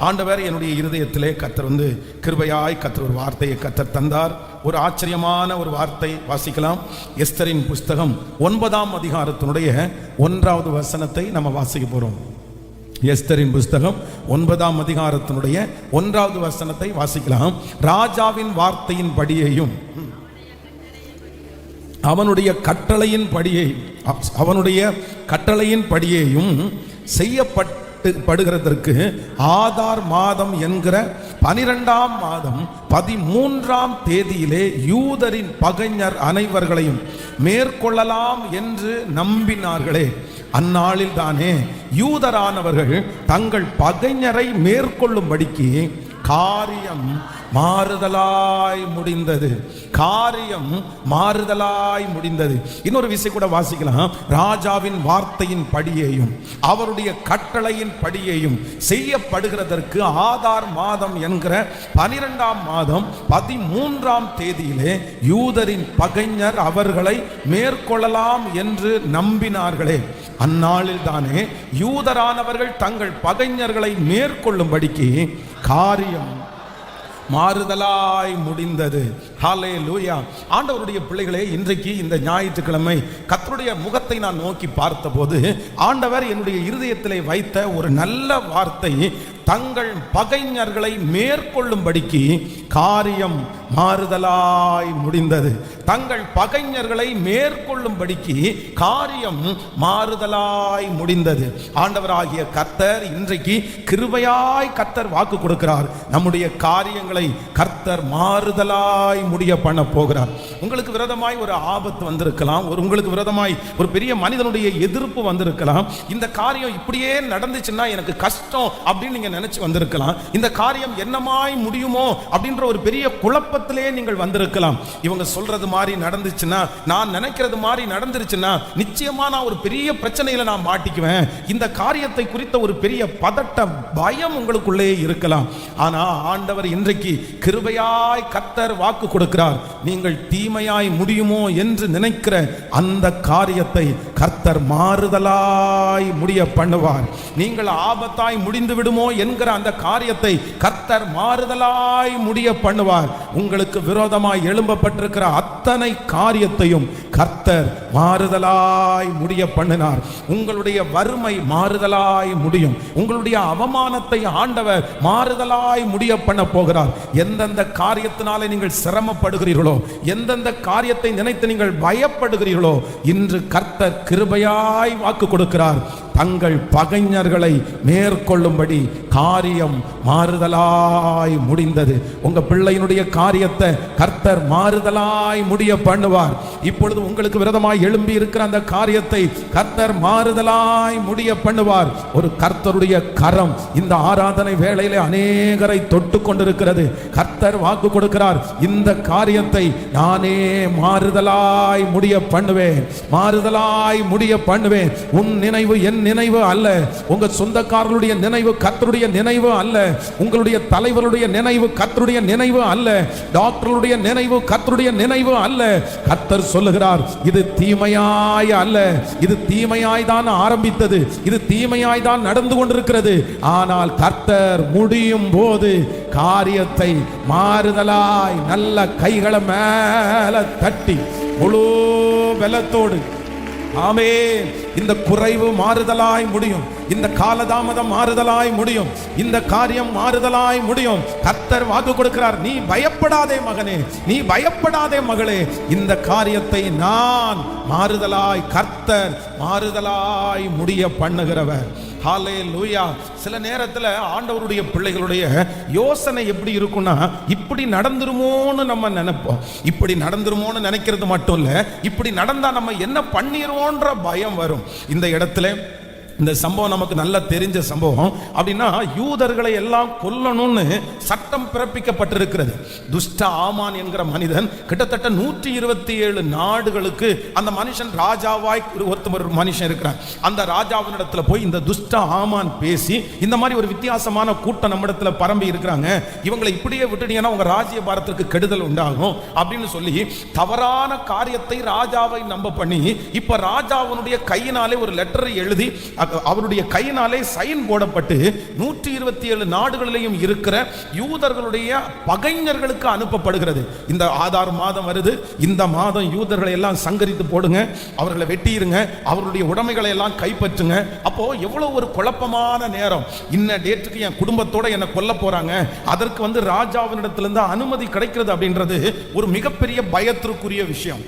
ஆண்டவர் என்னுடைய இருதயத்திலே கர்த்தர் கிருபையாய் கர்த்தர் ஒரு வார்த்தையை கர்த்தர் தந்தார். ஒரு ஆச்சரியமான ஒரு வார்த்தை வாசிக்கலாம். எஸ்தரின் புஸ்தகம் 9ஆம் அதிகாரத்தினுடைய 1வது வசனத்தை நம்ம வாசிக்க போறோம். எஸ்தரின் புஸ்தகம் 9ஆம் அதிகாரத்தினுடைய 1வது வசனத்தை வாசிக்கலாம். ராஜாவின் வார்த்தையின் படியையும் அவனுடைய கட்டளையின் படியையும் செய்யப்படுகிறதற்கு ஆதார் மாதம் என்கிற 12ஆம் மாதம் 13ஆம் தேதியிலே யூதரின் பகைஞர் அனைவர்களையும் மேற்கொள்ளலாம் என்று நம்பினார்களே. அந்நாளில் தானே யூதரானவர்கள் தங்கள் பகைஞரை மேற்கொள்ளும்படிக்கு காரியம் மாறுதலாய் முடிந்தது. இன்னொரு விஷயம் கூட வாசிக்கலாம். ராஜாவின் வார்த்தையின் படியையும் அவருடைய கட்டளையின் படியையும் செய்யப்படுகிறதற்கு ஆதார் மாதம் என்கிற 12ஆம் மாதம் 13ஆம் தேதியிலே யூதரின் பகைஞர் அவர்களை மேற்கொள்ளலாம் என்று நம்பினார்களே. அந்நாளில் தானே யூதரானவர்கள் தங்கள் பகைஞர்களை மேற்கொள்ளும்படிக்கு காரியம் மாறுதலாய் முடிந்தது. ஹல்லேலூயா. ஆண்டவருடைய பிள்ளைகளே, இன்றைக்கு இந்த ஞாயிற்றுக்கிழமை கர்த்தருடைய முகத்தை நான் நோக்கி பார்த்தபோது ஆண்டவர் என்னுடைய இருதயத்திலே வைத்த ஒரு நல்ல வார்த்தை, தங்கள் பகைஞர்களை மேற்கொள்ளும்படிக்கு காரியம் மாறுதலாய் முடிந்தது. தங்கள் பகைஞர்களை மேற்கொள்ளும்படிக்கு காரியம் மாறுதலாய் முடிந்தது. ஆண்டவராகிய கர்த்தர் இன்றைக்கு கிருபையாய் கர்த்தர் வாக்கு கொடுக்கிறார். நம்முடைய காரியங்களை கர்த்தர் மாறுதலாய் முடிய பண்ண போகிறார். உங்களுக்கு விரோதமாய் ஒரு ஆபத்து வந்திருக்கலாம், உங்களுக்கு விரோதமாய் ஒரு பெரிய மனிதனுடைய எதிர்ப்பு வந்திருக்கலாம். இந்த காரியம் இப்படியே நடந்துச்சுன்னா எனக்கு கஷ்டம் அப்படின்னு நீங்க நினைச்சு வந்திருக்கலாம். இந்த காரியம் என்னமாய் முடியுமோ அப்படின்ற ஒரு பெரிய குழப்பத்திலே நீங்கள் வந்திருக்கலாம். இவங்க சொல்றது மாதிரி நடந்துச்சுன்னா, நான் நினைக்கிறது மாதிரி நடந்துருச்சுன்னா நிச்சயமா நான் ஒரு பெரிய பிரச்சனையில நான் மாட்டிக்குவேன். இந்த காரியத்தை குறித்த ஒரு பெரிய பதட்ட பயம் உங்களுக்குள்ளே இருக்கலாம். ஆனா ஆண்டவர் இன்றைக்கு கிருபையாய் கர்த்தர் வாக்கு கொடுக்கிறார். நீங்கள் தீமையாய் முடியுமோ என்று நினைக்கிற அந்த காரியத்தை கர்த்தர் மாறுதலாய் முடிய பண்ணுவார். நீங்கள் ஆபத்தாய் முடிந்து விடுமோ என்கிற அந்த காரியத்தை கர்த்தர் மாறுதலாய் முடிய பண்ணுவார். உங்களுக்கு விரோதமாய் எழும்பப்பட்டிருக்கிற அத்தனை காரியத்தையும் கர்த்தர் மாறுதலாய் முடிய பண்ணினார். உங்களுடைய வறுமை மாறுதலாய் முடியும். உங்களுடைய அவமானத்தை ஆண்டவர் மாறுதலாய் முடிய பண்ண போகிறார். எந்தெந்த காரியத்தினாலே நீங்கள் சிரமப்படுகிறீர்களோ, எந்தெந்த காரியத்தை நினைத்து நீங்கள் பயப்படுகிறீர்களோ, இன்று கர்த்தர் கிருபையாய் வாக்கு கொடுக்கிறார். தங்கள் பகைஞர்களை மேற்கொள்ளும்படி காரியம் மாறுதலாய் முடிந்தது. உங்க பிள்ளையினுடைய காரியத்தை கர்த்தர் மாறுதலாய் முடிய பண்ணுவார். இப்பொழுது உங்களுக்கு விரோதமாய் எழும்பி இருக்கிற அந்த காரியத்தை கர்த்தர் மாறுதலாய் முடிய பண்ணுவார். ஒரு கர்த்தருடைய கரம் இந்த ஆராதனை வேளையிலே அநேகரை தொட்டு கொண்டிருக்கிறது. கர்த்தர் வாக்கு கொடுக்கிறார், இந்த காரியத்தை நானே மாறுதலாய் முடிய பண்ணுவேன், மாறுதலாய் முடிய பண்ணுவேன். உன் நினைவு என் நினைவு அல்ல, உங்க சொந்தக்காரர்களுடைய நினைவு கர்த்தருடைய நினைவு அல்ல, உங்களுடைய தலைவருடைய நினைவு கர்த்தருடைய நினைவு அல்ல, டாக்டருடைய நினைவு கர்த்தருடைய நினைவு அல்ல. கர்த்தர் சொல்லுகிறார், இது தீமையாய் அல்ல, இது தீமையாய் தான் ஆரம்பித்தது, இது தீமையாய் தான் நடந்து கொண்டிருக்கிறது. ஆனால் கர்த்தர் முடியும் போது காரியத்தை மாறுதலாய் நல்ல கைகளை மேல தட்டி முழு பலத்தோடு ஆமென், இந்த குறைவு மாறுதலாய் முடியும், இந்த காலதாமதம் மாறுதலாய் முடியும், இந்த காரியம் மாறுதலாய் முடியும். கர்த்தர் வாக்கு கொடுக்கிறார், நீ பயப்படாதே மகனே, நீ பயப்படாதே மகளே, இந்த காரியத்தை நான் மாறுதலாய் கர்த்தர் மாறுதலாய் முடிய பண்ணுகிறவர். ஹல்லேலூயா. சில நேரத்தில் ஆண்டவருடைய பிள்ளைகளுடைய யோசனை எப்படி இருக்கும்னா, இப்படி நடந்துருமோன்னு நம்ம நினைப்போம். இப்படி நடந்துருமோன்னு நினைக்கிறது மட்டும் இல்லை, இப்படி நடந்தா நம்ம என்ன பண்ணிடுவோன்ற பயம் வரும். இந்த இடத்துல இந்த சம்பவம் நமக்கு நல்லா தெரிஞ்ச சம்பவம். அப்படின்னா யூதர்களை எல்லாம் கொல்லணும்னு சட்டம் பிறப்பிக்கப்பட்டிருக்கிறது. துஷ்ட ஆமான் என்கிற மனிதன் கிட்டத்தட்ட 127 நாடுகளுக்கு அந்த மனுஷன் ராஜாவாய் ஒரு மனுஷன் இருக்கிறான். அந்த ராஜாவினிடத்துல போய் இந்த துஷ்ட ஆமான் பேசி, இந்த மாதிரி ஒரு வித்தியாசமான கூட்டம் நம்மிடத்துல பரம்பி இருக்கிறாங்க, இவங்களை இப்படியே விட்டுட்டீங்கன்னா உங்க ராஜ்ய பாரத்திற்கு கெடுதல் உண்டாகும் அப்படின்னு சொல்லி தவறான காரியத்தை ராஜாவை நம்ப பண்ணி, இப்ப ராஜாவினுடைய கையினாலே ஒரு லெட்டரை எழுதி அவருடைய கையினாலே சைன் போடப்பட்டு 127 நாடுகளிலேயும் இருக்கிற யூதர்களுடைய பகைஞர்களுக்கு அனுப்பப்படுகிறது. இந்த ஆதார் மாதம் வருது, இந்த மாதம் யூதர்களை எல்லாம் சங்கரித்து போடுங்க, அவர்களை வெட்டியிருங்க, அவருடைய உடைமைகளை எல்லாம் கைப்பற்றுங்க. அப்போ எவ்வளவு ஒரு குழப்பமான நேரம். இன்ன டேட்டுக்கு என் குடும்பத்தோட என்ன கொல்ல போறாங்க, அதற்கு ராஜாவினிடத்திலிருந்து அனுமதி கிடைக்கிறது அப்படின்றது ஒரு மிகப்பெரிய பயத்திற்குரிய விஷயம்.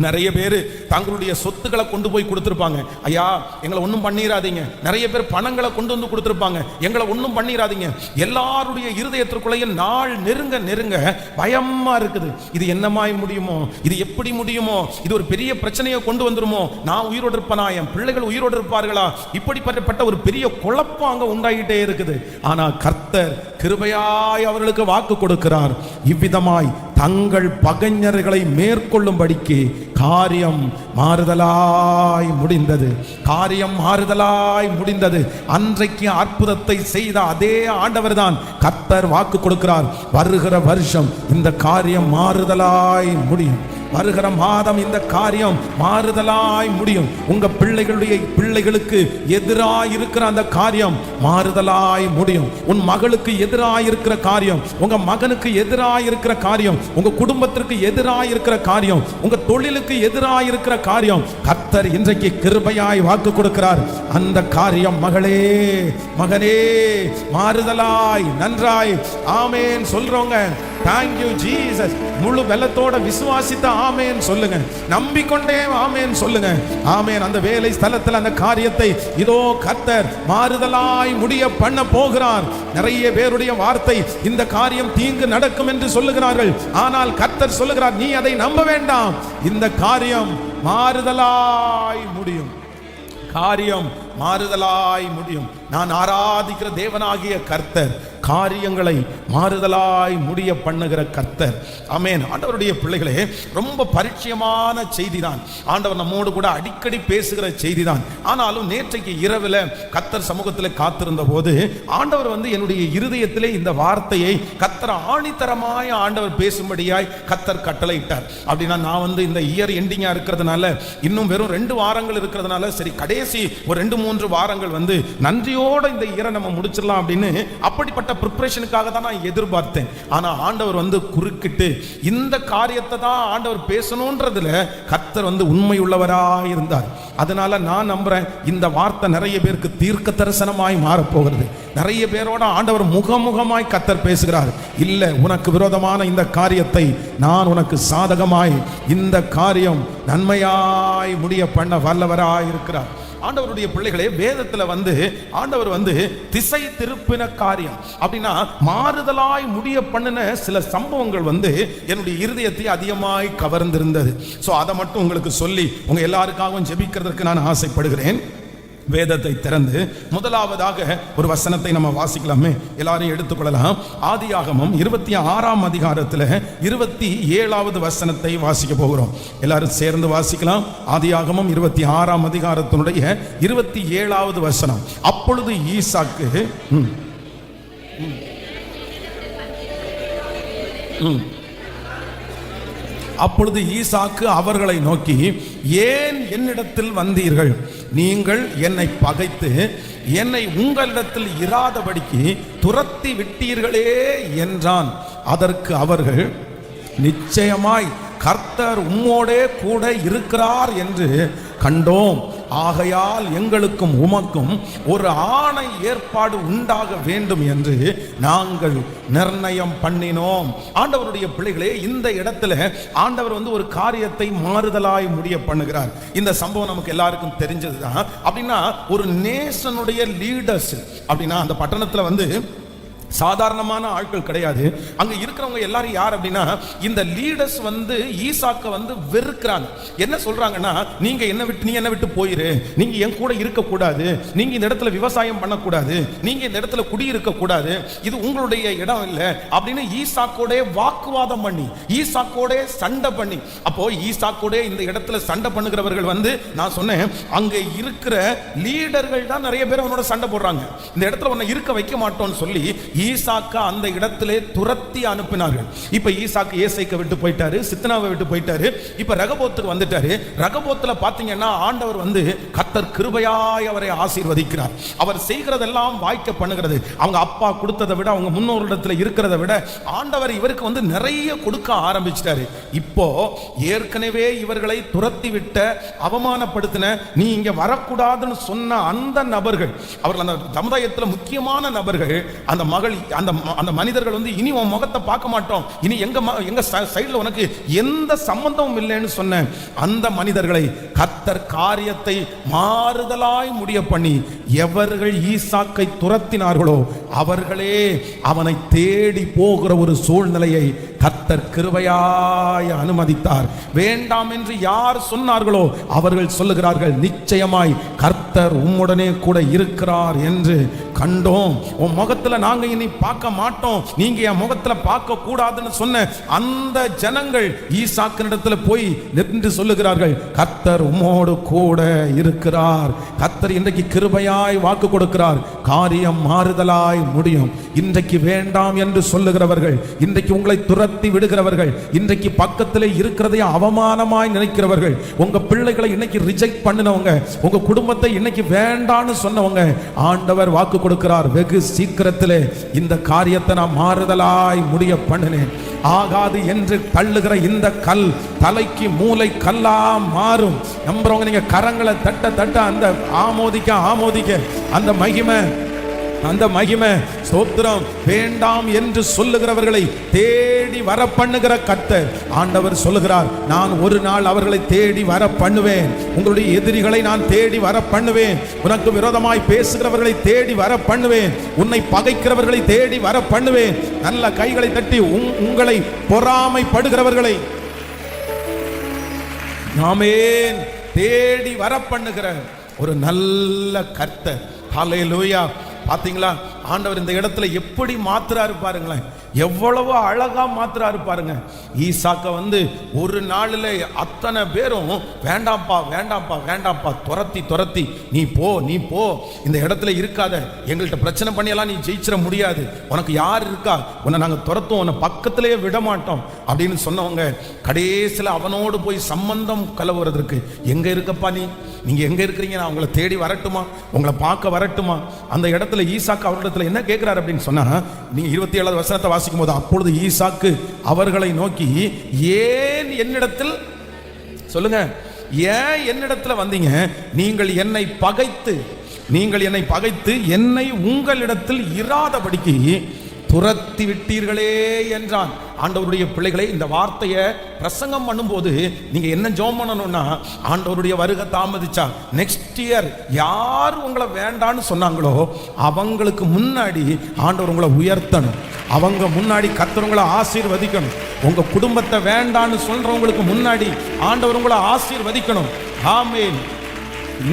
நிறைய பேர் தங்களுடைய சொத்துக்களை கொண்டு போய் கொடுத்துருப்பாங்க. ஐயா எங்களை ஒன்றும் பண்ணிடாதீங்க. நிறைய பேர் பணங்களை கொண்டு வந்து கொடுத்துருப்பாங்க, எங்களை ஒன்றும் பண்ணிடாதீங்க. எல்லாருடைய இருதயத்திற்குள்ளேயும் நாள் நெருங்க நெருங்க பயமா இருக்குது. இது என்னமாய் முடியுமோ, இது எப்படி முடியுமோ, இது ஒரு பெரிய பிரச்சனையை கொண்டு வந்துருமோ, நான் உயிரோடு இருப்பனா, என் பிள்ளைகள் உயிரோடு இருப்பார்களா, இப்படிப்பட்ட ஒரு பெரிய குழப்பம் அங்க உண்டாகிட்டே இருக்குது. ஆனா கர்த்தர் கிருபையாய் அவர்களுக்கு வாக்கு கொடுக்கிறார். இவ்விதமாய் தங்கள் பகைஞர்களை மேற்கொள்ளும்படிக்கு காரியம் மாறுதலாய் முடிந்தது. காரியம் மாறுதலாய் முடிந்தது. அன்றைக்கு அற்புதத்தை செய்த அதே ஆண்டவர் தான் கர்த்தர் வாக்கு கொடுக்கிறார். வருகிற வருஷம் இந்த காரியம் மாறுதலாய் முடியும். வருகிற மாதம் இந்த காரியம் மாறுதலாய் முடியும். உங்க பிள்ளைகளுக்கு எதிராய் இருக்கிற அந்த காரியம் மாறுதலாய் முடியும். உன் மகளுக்கு எதிராய் இருக்கிற காரியம், உங்க மகனுக்கு எதிராய் இருக்கிற காரியம், உங்க குடும்பத்திற்கு எதிராய் இருக்கிற காரியம், உங்க தொழிலுக்கு எதிராய் இருக்கிற காரியம் கர்த்தர் இன்றைக்கு கிருபையாய் வாக்கு கொடுக்கிறார். அந்த காரியம் மகளே மகனே மாறுதலாய் நன்றாய் ஆமென் சொல்றோங்க. Thank you Jesus. முழு வெள்ளத்தோட விசுவாசித்த ஆமென் சொல்லுங்க, நம்பிக்கொண்டே ஆமென் சொல்லுங்க. ஆமென். அந்த வேலை ஸ்தலத்தில் அந்த காரியத்தை இதோ கர்த்தர் மாறுதலாய் முடிய பண்ண போகிறார். நிறைய பேருடைய வார்த்தை இந்த காரியம் தீங்கு நடக்கும் என்று சொல்லுகிறார்கள். ஆனால் கர்த்தர் சொல்லுகிறார், நீ அதை நம்ப வேண்டாம், இந்த காரியம் மாறுதலாய் முடியும். காரியம் மாறுதலாய் முடியும். நான் ஆராதிக்கிற தேவனாகிய கர்த்தர் காரியங்களை மாறுதலாய் முடிய பண்ணுகிற கர்த்தர். ஆமென். ஆண்டவருடைய பிள்ளைகளே, ரொம்ப பரிச்சயமான செய்தி தான். ஆண்டவர் நம்மோடு கூட அடிக்கடி பேசுகிற செய்தி தான். ஆனாலும் நேற்றைக்கு இரவில் கர்த்தர் சமூகத்தில் காத்திருந்த போது ஆண்டவர் என்னுடைய இருதயத்திலே இந்த வார்த்தையை கர்த்தர் ஆணித்தரமாய் ஆண்டவர் பேசும்படியாய் கர்த்தர் கட்டளையிட்டார். அப்படின்னா நான் இந்த இயர் எண்டிங்கா இருக்கிறதுனால, இன்னும் வெறும் 2 வாரங்கள் இருக்கிறதுனால, சரி கடைசி ஒரு 2-3 வாரங்கள் நன்றியோட இந்த இயரை நம்ம முடிச்சிடலாம் அப்படின்னு அப்படிப்பட்ட ப்ரிப்பரேஷனுக்காக தான் நான் எதிர்பார்த்தேன். ஆனா ஆண்டவர் குறுக்கிட்டு இந்த காரியத்தை தான் ஆண்டவர் பேசணும்ன்றதுல கர்த்தர் உண்மை உள்ளவராய் இருந்தார். அதனால நான் நம்புறேன் இந்த வார்த்தை நிறைய பேருக்கு தீர்க்க தரிசனமாய் மாறப்போகிறது. நிறைய பேரோட ஆண்டவர் முகமுகமாய் கர்த்தர் பேசுகிறார். இல்ல, உனக்கு விரோதமான இந்த காரியத்தை நான் உனக்கு சாதகமாய், இந்த காரியம் நன்மையாய் முடிய பண்ண வல்லவராய் இருக்கிறார். ஆண்டவருடைய பிள்ளைகளே, வேதத்துல ஆண்டவர் திசை திருப்பின காரியம் அப்படின்னா மாறுதலாய் முடிய பண்ணின சில சம்பவங்கள் என்னுடைய இருதயத்தை அதிகமாய் கவர்ந்திருந்தது. சோ அதை மட்டும் உங்களுக்கு சொல்லி உங்க எல்லாருக்காகவும் ஜெபிக்கிறதுக்கு நான் ஆசைப்படுகிறேன். வேதத்தை திறந்து முதலாவதாக ஒரு வசனத்தை நம்ம வாசிக்கலாமே, எல்லாரையும் எடுத்துக்கொள்ளலாம். ஆதியாகமம் 26ஆம் அதிகாரத்தில் 27வது வசனத்தை வாசிக்க போகிறோம். எல்லாரும் சேர்ந்து வாசிக்கலாம். ஆதியாகமம் 26ஆம் அதிகாரத்தினுடைய 27வது வசனம். அப்பொழுது ஈசாக்கு அப்பொழுது ஈசாக்கு அவர்களை நோக்கி, ஏன் என்னிடத்தில் வந்தீர்கள்? நீங்கள் என்னை பகைத்து என்னை உங்களிடத்தில் இராதபடிக்கு துரத்தி விட்டீர்களே என்றான். அதற்கு அவர்கள், நிச்சயமாய் கர்த்தர் உம்மோடே கூட இருக்கிறார் என்று கண்டோம். ஆகையால் எங்களுக்கும் உமக்கும் ஒரு ஆணை ஏற்பாடு உண்டாக வேண்டும் என்று நாங்கள் நிர்ணயம் பண்ணினோம். ஆண்டவருடைய பிள்ளைகளே, இந்த இடத்துல ஆண்டவர் ஒரு காரியத்தை மாறுதலாய் முடிய பண்ணுகிறார். இந்த சம்பவம் நமக்கு எல்லாருக்கும் தெரிஞ்சதுதான். அப்படின்னா ஒரு நேஷனுடைய லீடர்ஸ் அப்படின்னா அந்த பட்டணத்துல சாதாரணமான ஆட்கள் கிடையாது. அங்க இருக்கிறவங்க எல்லாரும் யார் அப்படின்னா இந்த லீடர்ஸ் ஈசாக்க வெறுக்கிறாங்க. என்ன சொல்றாங்கன்னா, நீ என்ன விட்டு போயிரு, நீங்க என் கூட இருக்க கூடாது, நீங்க இந்த இடத்துல விவசாயம் பண்ணக்கூடாது, நீங்க இந்த இடத்துல குடியிருக்க கூடாது, இது உங்களுடைய இடம் இல்லை அப்படின்னு ஈசாக்கோட வாக்குவாதம் பண்ணி, ஈசாக்கோட சண்டை பண்ணி, அப்போ ஈசாக்கோட இந்த இடத்துல சண்டை பண்ணுகிறவர்கள் நான் சொன்னேன், அங்க இருக்கிற லீடர்கள் தான் நிறைய பேர் அவனோட சண்டை போடுறாங்க. இந்த இடத்துல உன்னை இருக்க வைக்க மாட்டோம்னு சொல்லி ஈசாக்கை அந்த இடத்திலே துரத்தி அனுப்பினார்கள். இப்ப ஈசாக்கு ஏசைக்க விட்டு போயிட்டாரு, சித்னாவை விட்டு போயிட்டாரு, இப்ப ரகபோத்துக்கு வந்துட்டாரு. ரகபோத்துல பாத்தீங்கன்னா ஆண்டவர் கர்த்தர் கிருபையாய் அவரை ஆசீர்வதிக்கிறார். அவர் செய்கிறதெல்லாம் வாய்க்க பண்ணுகிறது. அவங்க அப்பா கொடுத்ததை விட, அவங்க முன்னோரிடத்துல இருக்கிறத விட ஆண்டவர் இவருக்கு நிறைய கொடுக்க ஆரம்பிச்சிட்டாரு. இப்போ ஏற்கனவே இவர்களை துரத்தி விட்ட, அவமானப்படுத்தின, நீ இங்க வரக்கூடாதுன்னு சொன்ன அந்த நபர்கள், அவர்கள் அந்த சமுதாயத்தில் முக்கியமான நபர்கள், அந்த மகள், அந்த மனிதர்கள் இனி உன் முகத்தை பார்க்க மாட்டோம், இனி எங்க சைடுல உனக்கு எந்த சம்பந்தமும் இல்லைன்னு சொன்ன அந்த மனிதர்களை கர்த்தர் காரியத்தை மாறுதலாய் முடிய பண்ணி, எவர்கள் ஈசாக்கை துரத்தினார்களோ அவர்களே அவனை தேடி போகிற ஒரு சூழ்நிலையை கர்த்தர் கிருபையாய் அனுமதித்தார். வேண்டாம் என்று யார் சொன்னார்களோ அவர்கள் சொல்லுகிறார்கள், நிச்சயமாய் கர்த்தர் உம்முடனே கூட இருக்கிறார் என்று கண்டோம். உன் முகத்துல நாங்க இனி பார்க்க மாட்டோம், நீங்க என் முகத்துல பார்க்க கூடாதுன்னு சொன்ன அந்த ஜனங்கள் ஈசாக்கினிடத்துல போய் நின்று சொல்லுகிறார்கள், கர்த்தர் உம்மோடு கூட இருக்கிறார். கர்த்தர் இன்றைக்கு கிருபையாய் வாக்கு கொடுக்கிறார், காரியம் மாறுதலாய் முடியும். இன்றைக்கு வேண்டாம் என்று சொல்லுகிறவர்கள், இன்றைக்கு உங்களை துரத்தி விடுகிறவர்கள், இன்றைக்கு பக்கத்தில் இருக்கிறதை அவமானமாய் நினைக்கிறவர்கள், உங்க பிள்ளைகளை இன்னைக்கு ரிஜெக்ட் பண்ணினவங்க, உங்க குடும்பத்தை இன்னைக்கு வேண்டான்னு சொன்னவங்க, ஆண்டவர் வாக்கு கொடுக்கிறார், வெகு சீக்கிரத்திலே இந்த காரியத்தை நான் மாறுதலாய் முடிய பண்ணினேன். ஆகாது என்று தள்ளுகிற இந்த கல் தலைக்கு மூளை கல்லா மாறும். நம்புறவங்க நீங்க கரங்களை தட்ட தட்ட அந்த ஆமோதிக்க அந்த மகிமை ஸ்தோத்திரம். வேண்டாம் என்று சொல்லுகிறவர்களை தேடி வர பண்ணுகிற கர்த்தர் ஆண்டவர் சொல்லுகிறார், நான் ஒரு நாள் அவர்களை தேடி வர பண்ணுவேன். உங்களுடைய எதிரிகளை நான் தேடி வர பண்ணுவேன். உனக்கு விரோதமாய் பேசுகிறவர்களை தேடி வர பண்ணுவேன். உன்னை பகைக்கிறவர்களை தேடி வர பண்ணுவேன். நல்ல கைகளை தட்டி உங்களை பொறாமைப்படுகிறவர்களை ஆமென் தேடி வர பண்ணுகிற ஒரு நல்ல கர்த்தர். ஹல்லேலூயா. பாத்தீங்களா, ஆண்டவர் இந்த இடத்துல எப்படி மாத்துறாரு பாருங்களேன், எவ்வளவு அழகா மாத்துறாரு பாருங்க. ஈசாக்க ஒரு நாளில் அத்தனை பேரும் வேண்டாம்ப்பா வேண்டாம்ப்பா வேண்டாம்ப்பா துரத்தி நீ போ இந்த இடத்துல இருக்காத, எங்கள்கிட்ட பிரச்சனை பண்ணியெல்லாம் நீ ஜெயிச்சிட முடியாது, உனக்கு யார் இருக்கா, உன்னை நாங்கள் துரத்துவோம், உன்னை பக்கத்திலேயே விட மாட்டோம் அப்படின்னு சொன்னவங்க கடைசியில் அவனோடு போய் சம்பந்தம் கலவுறதுக்கு, எங்க இருக்கப்பா நீங்க எங்க இருக்கிறீங்க, நான் உங்களை தேடி வரட்டுமா, உங்களை பார்க்க வரட்டுமா? அந்த இடத்துல ஈசாக்கு அவரிடத்துல என்ன கேட்கிறார் அப்படின்னு சொன்னா, நீங்க 27 வசனத்தை வாசிக்கும் போது, அப்பொழுது ஈசாக்கு அவர்களை நோக்கி, ஏன் என்னிடத்தில் சொல்லுங்க, ஏன் என்னிடத்துல வந்தீங்க? நீங்கள் என்னை பகைத்து என்னை உங்களிடத்தில் இராதபடிக்கு துரத்தி விட்டீர்களே என்றான். ஆண்டவருடைய பிள்ளைகளை, இந்த வார்த்தையை பிரசங்கம் பண்ணும்போது நீங்க என்ன ஜெபம் பண்ணணும்னா, ஆண்டவருடைய வருகை தாமதிச்சா நெக்ஸ்ட் இயர் யார் உங்களை வேண்டான்னு சொன்னாங்களோ அவங்களுக்கு முன்னாடி ஆண்டவர் உங்களை உயர்த்தணும், அவங்க முன்னாடி கர்த்தர் உங்களை ஆசீர்வதிக்கணும். உங்க குடும்பத்தை வேண்டான்னு சொல்றவங்களுக்கு முன்னாடி ஆண்டவர் உங்களை ஆசீர்வதிக்கணும். ஆமென்.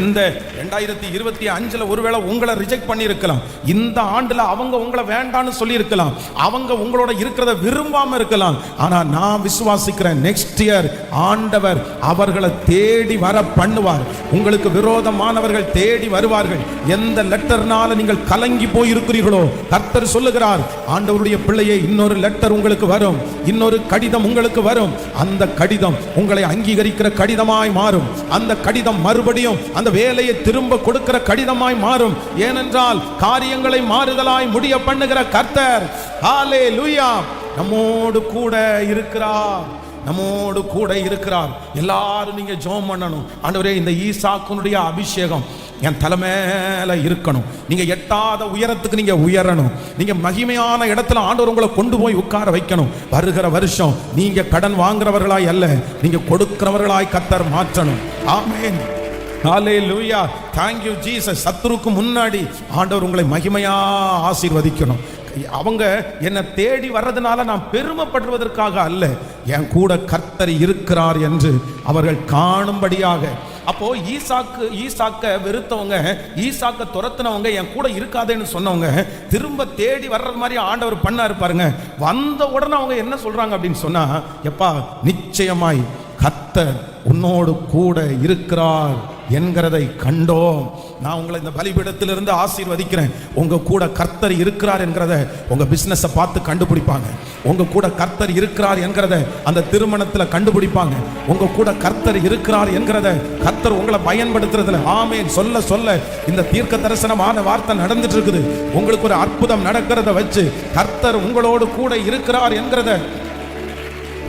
இந்த 2025 ஒருவேளை உங்களை ரிஜெக்ட் பண்ணி இருக்கலாம், இந்த ஆண்டுல அவங்க உங்களை வேண்டான்னு சொல்லி இருக்கலாம், அவங்க உங்களோட இருக்கிறத விரும்பாம இருக்கலாம். ஆனா நான் விசுவாசிக்கிறேன், நெக்ஸ்ட் இயர் ஆண்டவர் அவர்களை தேடி வர பண்ணுவார். உங்களுக்கு விரோதமானவர்கள் தேடி வருவார்கள். எந்த லெட்டர்னால நீங்கள் கலங்கி போய் இருக்கிறீர்களோ கர்த்தர் சொல்லுகிறார், ஆண்டவருடைய பிள்ளையே, இன்னொரு லெட்டர் உங்களுக்கு வரும், இன்னொரு கடிதம் உங்களுக்கு வரும். அந்த கடிதம் உங்களை அங்கீகரிக்கிற கடிதமாய் மாறும். அந்த கடிதம் மறுபடியும் அந்த வேலையை திரும்ப கொடுக்கிற கடிதமாய் மாறும். ஏனென்றால் காரியங்களை மாறுதலாய் முடிய பண்ணுகிற கர்த்தர் ஹல்லேலூயா நம்மோடு கூட இருக்கிறார். எல்லாரும் நீங்க ஜெபம் பண்ணணும், ஆண்டவரே இந்த ஈசாக்குனுடைய அபிஷேகம் என் தலைமையில இருக்கணும், நீங்க எட்டாத உயரத்துக்கு நீங்க உயரணும், நீங்க மகிமையான இடத்துல ஆண்டவர் உங்களை கொண்டு போய் உட்கார வைக்கணும். வருகிற வருஷம் நீங்க கடன் வாங்குறவர்களாய் அல்ல, நீங்க கொடுக்கிறவர்களாய் கர்த்தர் மாற்றணும். ஆமென். ஹல்லேலூயா. Thank you Jesus. சத்துருக்கு முன்னாடி ஆண்டவர் உங்களை மகிமையா ஆசீர்வதிக்கணும். அவங்க என்னை தேடி வர்றதுனால நான் பெருமைப்படுவதற்காக அல்ல, என் கூட கர்த்தர் இருக்கிறார் என்று அவர்கள் காணும்படியாக. அப்போ ஈசாக்க வெறுத்தவங்க, ஈசாக்க துரத்தினவங்க, என் கூட இருக்காதேன்னு சொன்னவங்க திரும்ப தேடி வர்றது மாதிரி ஆண்டவர் பண்ணாரு பாருங்க. வந்த உடனே அவங்க என்ன சொல்றாங்க அப்படின்னு சொன்னா, எப்பா நிச்சயமாய் கர்த்தர் உன்னோடு கூட இருக்கிறார் என்கிறதை கண்டோம். நான் உங்களை இந்த பலிபீடத்திலிருந்து ஆசீர்வதிக்கிறேன். உங்க கூட கர்த்தர் இருக்கிறார் என்கிறத உங்க பிசினஸை பார்த்து கண்டுபிடிப்பாங்க. உங்க கூட கர்த்தர் இருக்கிறார் என்கிறத அந்த திருமணத்தில் கண்டுபிடிப்பாங்க. உங்க கூட கர்த்தர் இருக்கிறார் என்கிறத கர்த்தர் உங்களை பயன்படுத்துறதுல ஆமென் சொல்ல சொல்ல இந்த தீர்க்க தரிசனமான வார்த்தை நடந்துட்டு இருக்குது. உங்களுக்கு ஒரு அற்புதம் நடக்கிறத வச்சு கர்த்தர் உங்களோடு கூட இருக்கிறார் என்கிறத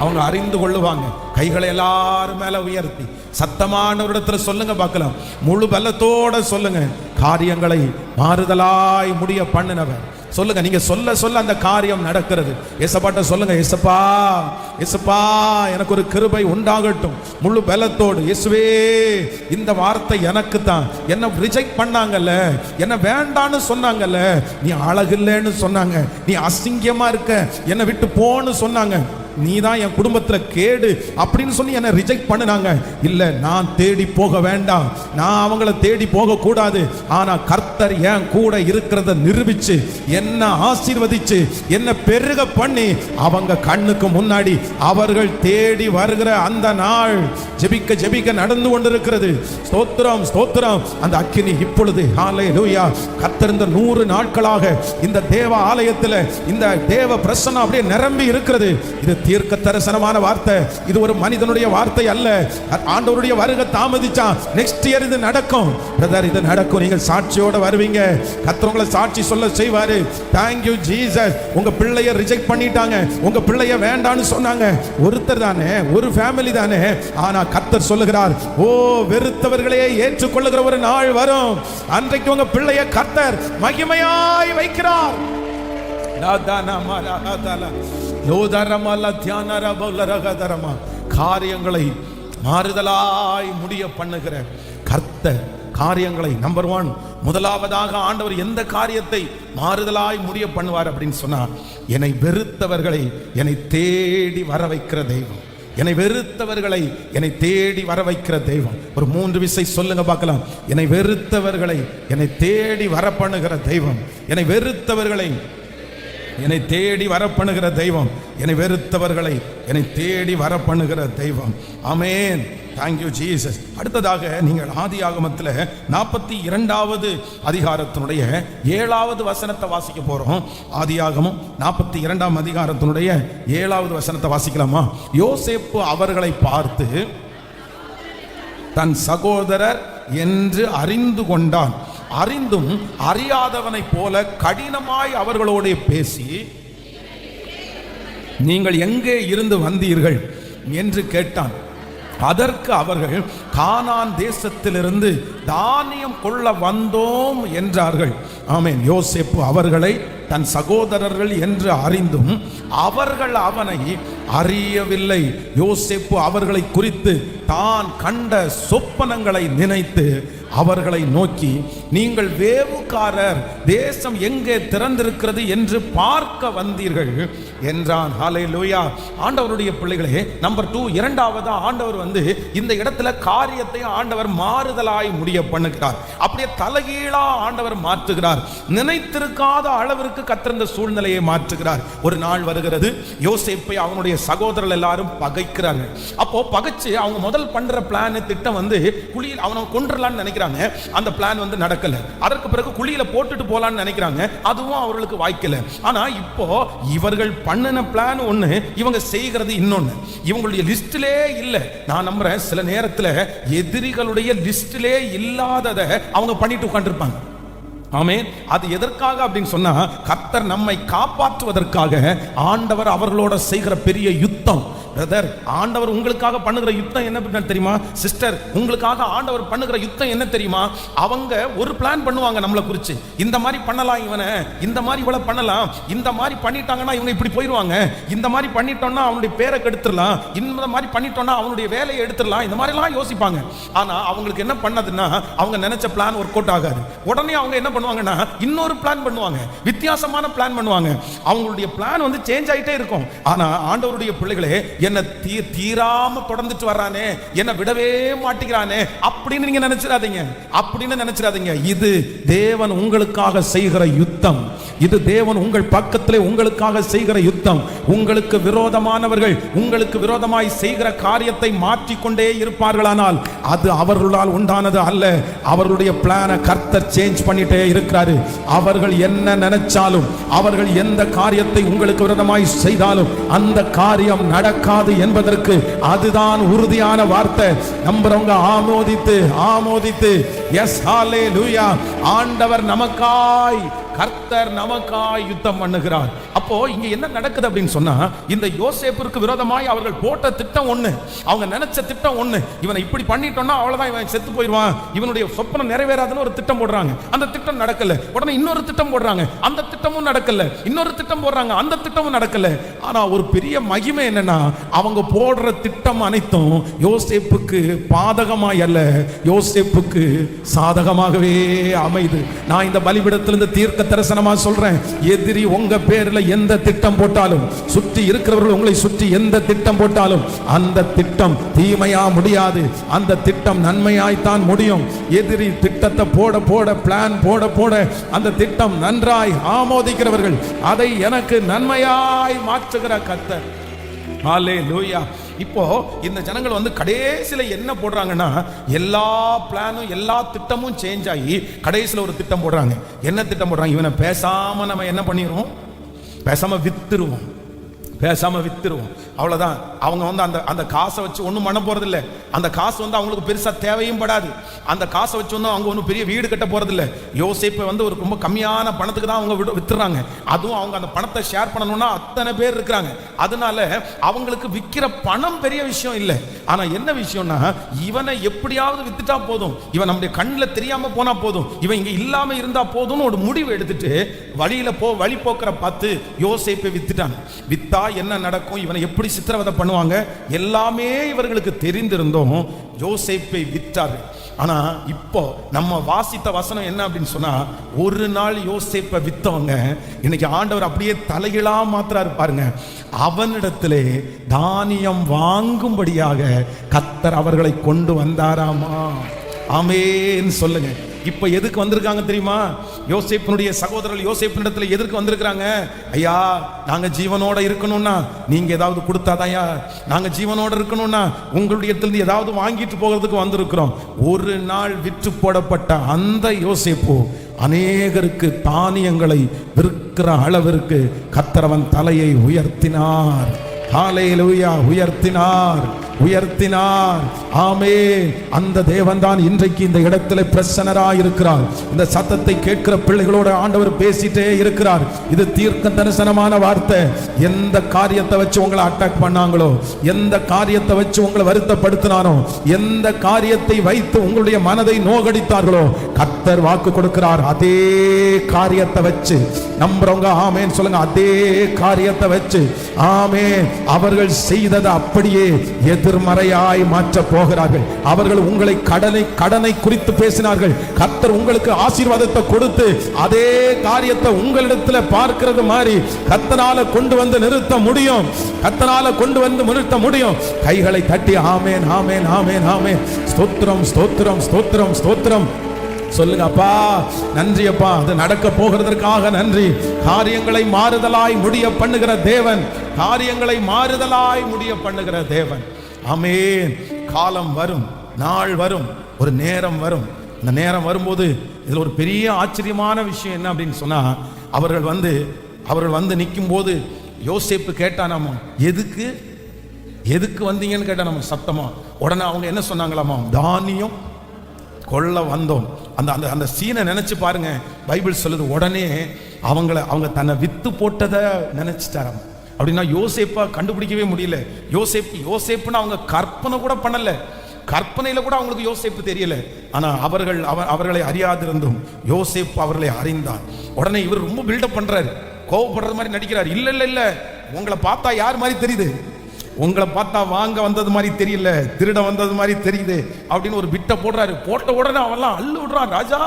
அவங்க அறிந்து கொள்ளுவாங்க. கைகளை எல்லாரும் மேல உயர்த்தி சத்தமான ஒரு இடத்துல சொல்லுங்க பார்க்கலாம். முழு பலத்தோட சொல்லுங்க, காரியங்களை மாறுதலாய் முடிய பண்ணினவர். சொல்லுங்க, நீங்க சொல்ல சொல்ல அந்த காரியம் நடக்கிறது. ஏசப்பாட்ட சொல்லுங்க, ஏசப்பா ஏசப்பா எனக்கு ஒரு கிருபை உண்டாகட்டும். முழு பலத்தோடு, இயேசுவே இந்த வார்த்தை எனக்கு தான். என்ன ரிஜெக்ட் பண்ணாங்கல்ல, என்ன வேண்டான்னு சொன்னாங்கல்ல, நீ அழகில்லைன்னு சொன்னாங்க, நீ அசிங்கமா இருக்க, என்னை விட்டு போன்னு சொன்னாங்க, நீ தான் என் குடும்பத்துல கேடு அப்படின்னு சொல்லி என்ன ரிஜெக்ட் பண்ணினாங்க. இல்ல, நான் தேடி போக வேண்டாம், நான் அவங்கள தேடி போக கூடாது. ஆனா கர்த்தர் என் கூட இருக்கிறத நிரூபிச்சு என்ன ஆசீர்வதிச்சு என்ன பெருக பண்ணி அவங்க கண்ணுக்கு முன்னாடி அவர்கள் தேடி வருகிற அந்த நாள் ஜெபிக்க ஜெபிக்க நடந்து கொண்டிருக்கிறது. ஸ்தோத்திரம் ஸ்தோத்திரம். அந்த அக்கினி இப்பொழுது ஹல்லேலூயா கர்த்தர் இந்த 100 நாட்களாக இந்த தேவ ஆலயத்தில் இந்த தேவ பிரசன்னம் அப்படியே நிரம்பி இருக்கிறது. இது தீர்க்க தரிசனமான வார்த்தை. இது ஒரு மனிதனுடைய வார்த்தை அல்ல. ஆண்டவருடைய வருகை தாமதிச்சா நெக்ஸ்ட் இயர் இது நடக்கும் பிரதர், இது நடக்கும். நீங்கள் சாட்சியோட வருவீங்க. கர்த்தர் உங்களை சாட்சி சொல்ல செய்வாரு. Thank you Jesus. உங்க பிள்ளைய ரிஜெக்ட் பண்ணிட்டாங்க, உங்க பிள்ளைய வேண்டான்னு சொன்னாங்க. ஒருத்தர் தானே, ஒரு ஃபேமிலி தானே. ஆனா கர்த்தர் சொல்லுகிறார், ஓ வெறுத்தவர்களே ஏற்றுக்கொள்ளுகிற ஒரு நாள் வரும். அன்றைக்கு உங்க பிள்ளைய கர்த்தர் மகிமையாய் வைக்கிறார். காரியங்களை மாறுதலாய் முடிய பண்ணுகிற கர்த்தர் காரியங்களை நம்பர் 1 முதலாவதாக ஆண்டவர் எந்த காரியத்தை மாறுதலாய் முடிய பண்ணுவார் அப்படின்னு சொன்னா, என்னை வெறுத்தவர்களை என்னை தேடி வர வைக்கிற தெய்வம். என்னை வெறுத்தவர்களை என்னை தேடி வர வைக்கிற தெய்வம். ஒரு 3 விசை சொல்லுங்க பார்க்கலாம். என்னை வெறுத்தவர்களை என்னை தேடி வர பண்ணுகிற தெய்வம். என்னை வெறுத்தவர்களை என்னை தேடி வர பண்ணுகிற தெய்வம். என்னை வெறுத்தவர்களை என்னை தேடி வர பண்ணுகிற தெய்வம். ஆமென். Thank you Jesus. அடுத்ததாக நீங்கள் ஆதியாகமத்தில் 42வது அதிகாரத்தினுடைய 7வது வசனத்தை வாசிக்க போறோம். ஆதியாகமம் 42ஆம் அதிகாரத்தினுடைய 7வது வசனத்தை வாசிக்கலாமா? யோசேப்பு அவர்களை பார்த்து தன் சகோதரர் என்று அறிந்து கொண்டான். அறிந்தும் அறியாதவனை போல கடினமாய் அவர்களோடு பேசி, நீங்கள் எங்கே இருந்து வந்தீர்கள் என்று கேட்டான். அதற்கு அவர்கள் கானான் தேசத்திலிருந்து தானியம் கொள்ள வந்தோம் என்றார்கள். ஆமென். யோசேப்பு அவர்களை தன் சகோதரர்கள் என்று அறிந்தும் அவர்கள் அவனை அறியவில்லை. யோசேப்பு அவர்களை குறித்து தான் கண்ட சொப்பனங்களை நினைத்து அவர்களை நோக்கி, நீங்கள் வேவுக்காரர், தேசம் எங்கே திறந்திருக்கிறது என்று பார்க்க வந்தீர்கள் என்றான். ஹல்லேலூயா. ஆண்டவருடைய பிள்ளைகளே, நம்பர் 2, இரண்டாவது ஆண்டவர் இந்த இடத்துல காரியத்தை ஆண்டவர் மாறுதலாய் முடிய பண்ணுகிறார். அப்படியே தலைகீழா ஆண்டவர் மாற்றுகிறார். நினைத்திருக்காத அளவிற்கு கர்த்தர் இந்த சூழ்நிலையை மாற்றுகிறார். ஒரு நாள் வருகிறது, யோசேப்பை அவனுடைய சகோதரர்கள் எல்லாரும் பகைக்கிறாங்க. அப்போ பகைச்சு அவங்க முதல் பண்ற பிளான் திட்டம் குழியில் அவனை கொன்றலான்னு நினைக்கிறாங்க. அந்த பிளான் நடக்கல. அதற்கு பிறகு குழியில போட்டுட்டு போலான்னு நினைக்கிறாங்க. அதுவும் அவர்களுக்கு வாய்க்கல. ஆனா இப்போ இவர்கள் பண்ணின பிளான் ஒண்ணு, இவங்க செய்கிறது இன்னொன்னு. இவங்களுடைய லிஸ்டிலே இல்ல. நான் நம்புறேன் சில நேரத்துல எதிரிகளுடைய லிஸ்டிலே இல்லாததை அவங்க பண்ணிட்டு உட்கார்ந்திருப்பாங்க. ஆமென். அது எதற்காக அப்படின்னு சொன்னா, கர்த்தர் நம்மை காப்பாற்றுவதற்காக ஆண்டவர் அவர்களோட செய்கிற பெரிய யுத்தம். பிரதர், ஆண்டவர் உங்களுக்காக பண்ணுகிற யுத்தம் என்ன தெரியுமா? சிஸ்டர், உங்களுக்காக ஆண்டவர் பண்ணுகிற யுத்தம் என்ன தெரியுமா? அவங்க ஒரு பிளான் பண்ணுவாங்க நம்மளை குறித்து. இந்த மாதிரி பண்ணலாம், இவனை இந்த மாதிரி இவ்வளவு பண்ணலாம், இந்த மாதிரி பண்ணிட்டாங்கன்னா இவங்க இப்படி போயிடுவாங்க, இந்த மாதிரி பண்ணிட்டோம்னா அவனுடைய பேரை கெடுத்துடலாம், இந்த மாதிரி பண்ணிட்டோம்னா அவனுடைய வேலையை எடுத்துடலாம், இந்த மாதிரிலாம் யோசிப்பாங்க. ஆனா அவங்களுக்கு என்ன பண்ணதுன்னா, அவங்க நினைச்ச பிளான் ஒர்க் அவுட் ஆகாது. உடனே அவங்க என்ன பண்ணுவாங்கன்னா இன்னொரு பிளான் பண்ணுவாங்க, வித்தியாசமான பிளான் பண்ணுவாங்க. அவங்களுடைய பிளான் சேஞ்ச் ஆயிட்டே இருக்கும். ஆனா ஆண்டவருடைய பிள்ளைகளே, என்ன தீராம தொடர்ந்துட்டு வர்றானே, என்ன விடவே மாட்டேங்கிறானே அப்படின்னு நீங்க நினைச்சிடாதீங்க. அப்படின்னு நினைச்சிடாதீங்க. இது தேவன் உங்களுக்காக செய்கிற யுத்தம். இது தேவன் உங்கள் பக்கத்திலே உங்களுக்காக செய்கிற யுத்தம். உங்களுக்கு விரோதமானவர்கள் உங்களுக்கு விரோதமாய் செய்கிற காரியத்தை மாற்றிக்கொண்டே இருப்பார்களானால் அது அவர்களால் உண்டானது அல்ல. அவர்களுடைய பிளானை கர்த்தர் சேஞ்ச் பண்ணிட்டே இருக்கிறாரு. அவர்கள் என்ன நினைச்சாலும், அவர்கள் எந்த காரியத்தை உங்களுக்கு விரோதமாய் செய்தாலும் அந்த காரியம் நடக்காது என்பதற்கு அதுதான் உறுதியான வார்த்தை. நம்புறவங்க ஆமோதித்து ஆமோதித்து எஸ் ஹalleluya. ஆண்டவர் நமக்காய், கர்த்தர் நமக்காய் யுத்தம் பண்ணுகிறார். அப்போ இங்க என்ன நடக்குது அப்படின்னு சொன்னா, இந்த யோசேப்புக்கு விரோதமாய் அவர்கள் போட்ட திட்டம் ஒண்ணு, அவங்க நினைச்ச திட்டம் ஒண்ணு. இவனை இப்படி பண்ணிட்டோம்னா அவ்வளவுதான், இவன் செத்து போயிடுவான், இவனுடைய சொப்பனம் நிறைவேறாதுன்னு ஒரு திட்டம் போடுறாங்க. அந்த திட்டம் நடக்கல. உடனே இன்னொரு திட்டம் போடுறாங்க, அந்த திட்டமும் நடக்கல. இன்னொரு திட்டம் போடுறாங்க, அந்த திட்டமும் நடக்கல. ஆனா ஒரு பெரிய மகிமை என்னன்னா, அவங்க போடுற திட்டம் அனைத்தும் யோசேப்புக்கு பாதகமாய் அல்ல, யோசேப்புக்கு சாதகமாகவே அமைது. நான் இந்த பலிபீடத்திலிருந்து தீர்க்க தரிசனமா சொல்றேன், எதிரி உங்க பேர்ல எந்த திட்டம் போட்டாலும், சுற்றி இருக்கிறவர்கள் உங்களை சுற்றி எந்த திட்டம் போட்டாலும் அந்த திட்டம் தீமையா முடியாது, அந்த திட்டம் நன்மையாய்த்தான் முடியும். எதிரி திட்டத்தை போட போட, பிளான் போட போட அந்த திட்டம் நன்றாய் ஆமோதிக்கிறவர்கள் அதை எனக்கு நன்மையாய் மாற்றுகிற கர்த்தர். ஹalleluya. இப்போ இந்த ஜனங்கள் வந்து கடைசியில என்ன போடுறாங்கன்னா, எல்லா பிளானும் எல்லா திட்டமும் சேஞ்ச் ஆகி கடைசியில ஒரு திட்டம் போடுறாங்க. என்ன திட்டம் போடுறாங்க? இவனை பேசாம நம்ம என்ன பண்ணிடுவோம், பேசாம வித்துருவோம், பேசாம வித்துருவோம், அவ்வளவுதான். அவங்க வந்து அந்த அந்த காசை வச்சு ஒன்றும் பண்ண போறது இல்லை. அந்த காசு வந்து அவங்களுக்கு பெருசா தேவையும் படாது. அந்த காசை வச்சு வந்து அவங்க ஒன்றும் பெரிய வீடு கட்ட போறது இல்லை. யோசேப்பை வந்து ஒரு ரொம்ப கம்மியான பணத்துக்கு தான் அவங்க வித்துறாங்க. அதுவும் அவங்க அந்த பணத்தை ஷேர் பண்ணணும்னா அத்தனை பேர் இருக்கிறாங்க. அதனால அவங்களுக்கு விற்கிற பணம் பெரிய விஷயம் இல்லை. ஆனா என்ன விஷயம்னா, இவனை எப்படியாவது வித்துட்டா போதும், இவன் நம்முடைய கண்ணில் தெரியாம போனா போதும், இவன் இங்க இல்லாம இருந்தா போதும்னு ஒரு முடிவு எடுத்துட்டு வழி போக்குற பார்த்து யோசேப்பை வித்துட்டாங்க. வித்தா என்ன நடக்கும், இவனை எப்படி சித்திரவதை பண்ணுவாங்க, எல்லாமே இவர்களுக்கு தெரிந்திருந்தோம். யோசேப்பை வித்தார்கள். ஆனா இப்போ நம்ம வாசித்த வசனம் என்ன அப்படின்னு சொன்னா, ஒரு நாள் யோசேப்பை வித்தவங்க இன்னைக்கு ஆண்டவர் அப்படியே தலைகீழா மாத்துறாரு பாருங்க. அவனிடத்திலே தானியம் வாங்கும்படியாக கர்த்தர் அவர்களை கொண்டு வந்தாராமா. ஆமென் சொல்லுங்க. இப்ப எதுக்கு வந்திருக்காங்க தெரியுமா? யோசேப்பினுடைய சகோதரர்கள் யோசேப்பினிடத்துல எதற்கு வந்திருக்கிறாங்க? ஐயா, நாங்க ஜீவனோட இருக்கணும்னா நீங்க ஏதாவது கொடுத்தாதாயா, நாங்க ஜீவனோட இருக்கணும்னா உங்களுடைய இடத்துல ஏதாவது வாங்கிட்டு போகிறதுக்கு வந்திருக்கிறோம். ஒரு நாள் விற்று போடப்பட்ட அந்த யோசேப்பு அநேகருக்கு தானியங்களை விற்கிற அளவிற்கு கர்த்தரவன் தலையை உயர்த்தினார். ஹalleluya. உயர்த்தினார், உயர்த்தினார். ஆமென். அந்த தேவன் தான் இன்றைக்கு இந்த இடத்துல பிரசன்னராய் இருக்கிறார். இந்த சத்தத்தை கேட்கிற பிள்ளைகளோட ஆண்டவர் பேசிட்டே இருக்கிறார். இது தீர்க்க தரிசனமான வார்த்தை. எந்த காரியத்தை வச்சு உங்களை அட்டாக் பண்ணாங்களோ, எந்த காரியத்தை வச்சு உங்களை வருத்தப்படுத்தினானோ, எந்த காரியத்தை வைத்து உங்களுடைய மனதை நோகடித்தார்களோ, கர்த்தர் வாக்கு கொடுக்கிறார். அதே காரியத்தை வச்சு, நம்புறவங்க ஆமென் சொல்லுங்க, அதே காரியத்தை வச்சு ஆமென் அவர்கள் செய்தது அப்படியே எதிர்மறையாய் மாற்ற போகிறார்கள். அவர்கள் உங்களை கடனை குறித்து பேசினார்கள். கர்த்தர் உங்களுக்கு ஆசீர்வாதத்தை கொடுத்து அதே காரியத்தை உங்களிடத்தில் பார்க்கிறது மாதிரி கர்த்தரால கொண்டு வந்து நிறுத்த முடியும். கர்த்தரால கொண்டு வந்து நிறுத்த முடியும். கைகளை தட்டி ஆமென் ஆமென் ஆமென் ஆமென். ஸ்தோத்திரம் ஸ்தோத்திரம் ஸ்தோத்திரம் ஸ்தோத்திரம் சொல்லுங்க. அப்பா நன்றி அப்பா, அது நடக்க போகிறதற்காக நன்றி. காரியங்களை மாறுதலாய் முடிய பண்ணுகிற தேவன், காரியங்களை மாறுதலாய் முடிய பண்ணுகிற தேவன். ஆமென். காலம் வரும், நாள் வரும், ஒரு நேரம் வரும். இந்த நேரம் வரும்போது இதுல ஒரு பெரிய ஆச்சரியமான விஷயம் என்ன அப்படின்னு சொன்னா, அவர்கள் வந்து நிற்கும் போது யோசேப்பு கேட்டானாமா, எதுக்கு வந்தீங்கன்னு கேட்டானாமா சத்தமா. உடனே அவங்க என்ன சொன்னாங்களாமா, தானியம் கொள்ள வந்தோம். அந்த சீனை நினைச்சு பாருங்க. பைபிள் சொல்லுது, உடனே அவங்க தன்னை வித்து போட்டதை நினைச்சிட்டாராம். அப்படின்னா யோசேப்பா கண்டுபிடிக்கவே முடியல. யோசேப்புன்னு அவங்க கற்பனை கூட பண்ணல. கற்பனையில கூட அவங்களுக்கு யோசேப்பு தெரியல. ஆனா அவர்களை அறியாதிருந்தும் யோசேப்பு அவர்களை அறிந்தார். உடனே இவர் ரொம்ப பில்டப் பண்றாரு, கோவப்படுறது மாதிரி நடிக்கிறார். இல்ல உங்களை பார்த்தா யார் மாதிரி தெரியுது, உங்களை பார்த்தா வாங்க வந்தது மாதிரி தெரியல, திருட வந்தது மாதிரி தெரியுது அப்படின்னு ஒரு பிட்ட போடுறாரு. போட்ட உடனே அவெல்லாம் அள்ளு விடுறான். ராஜா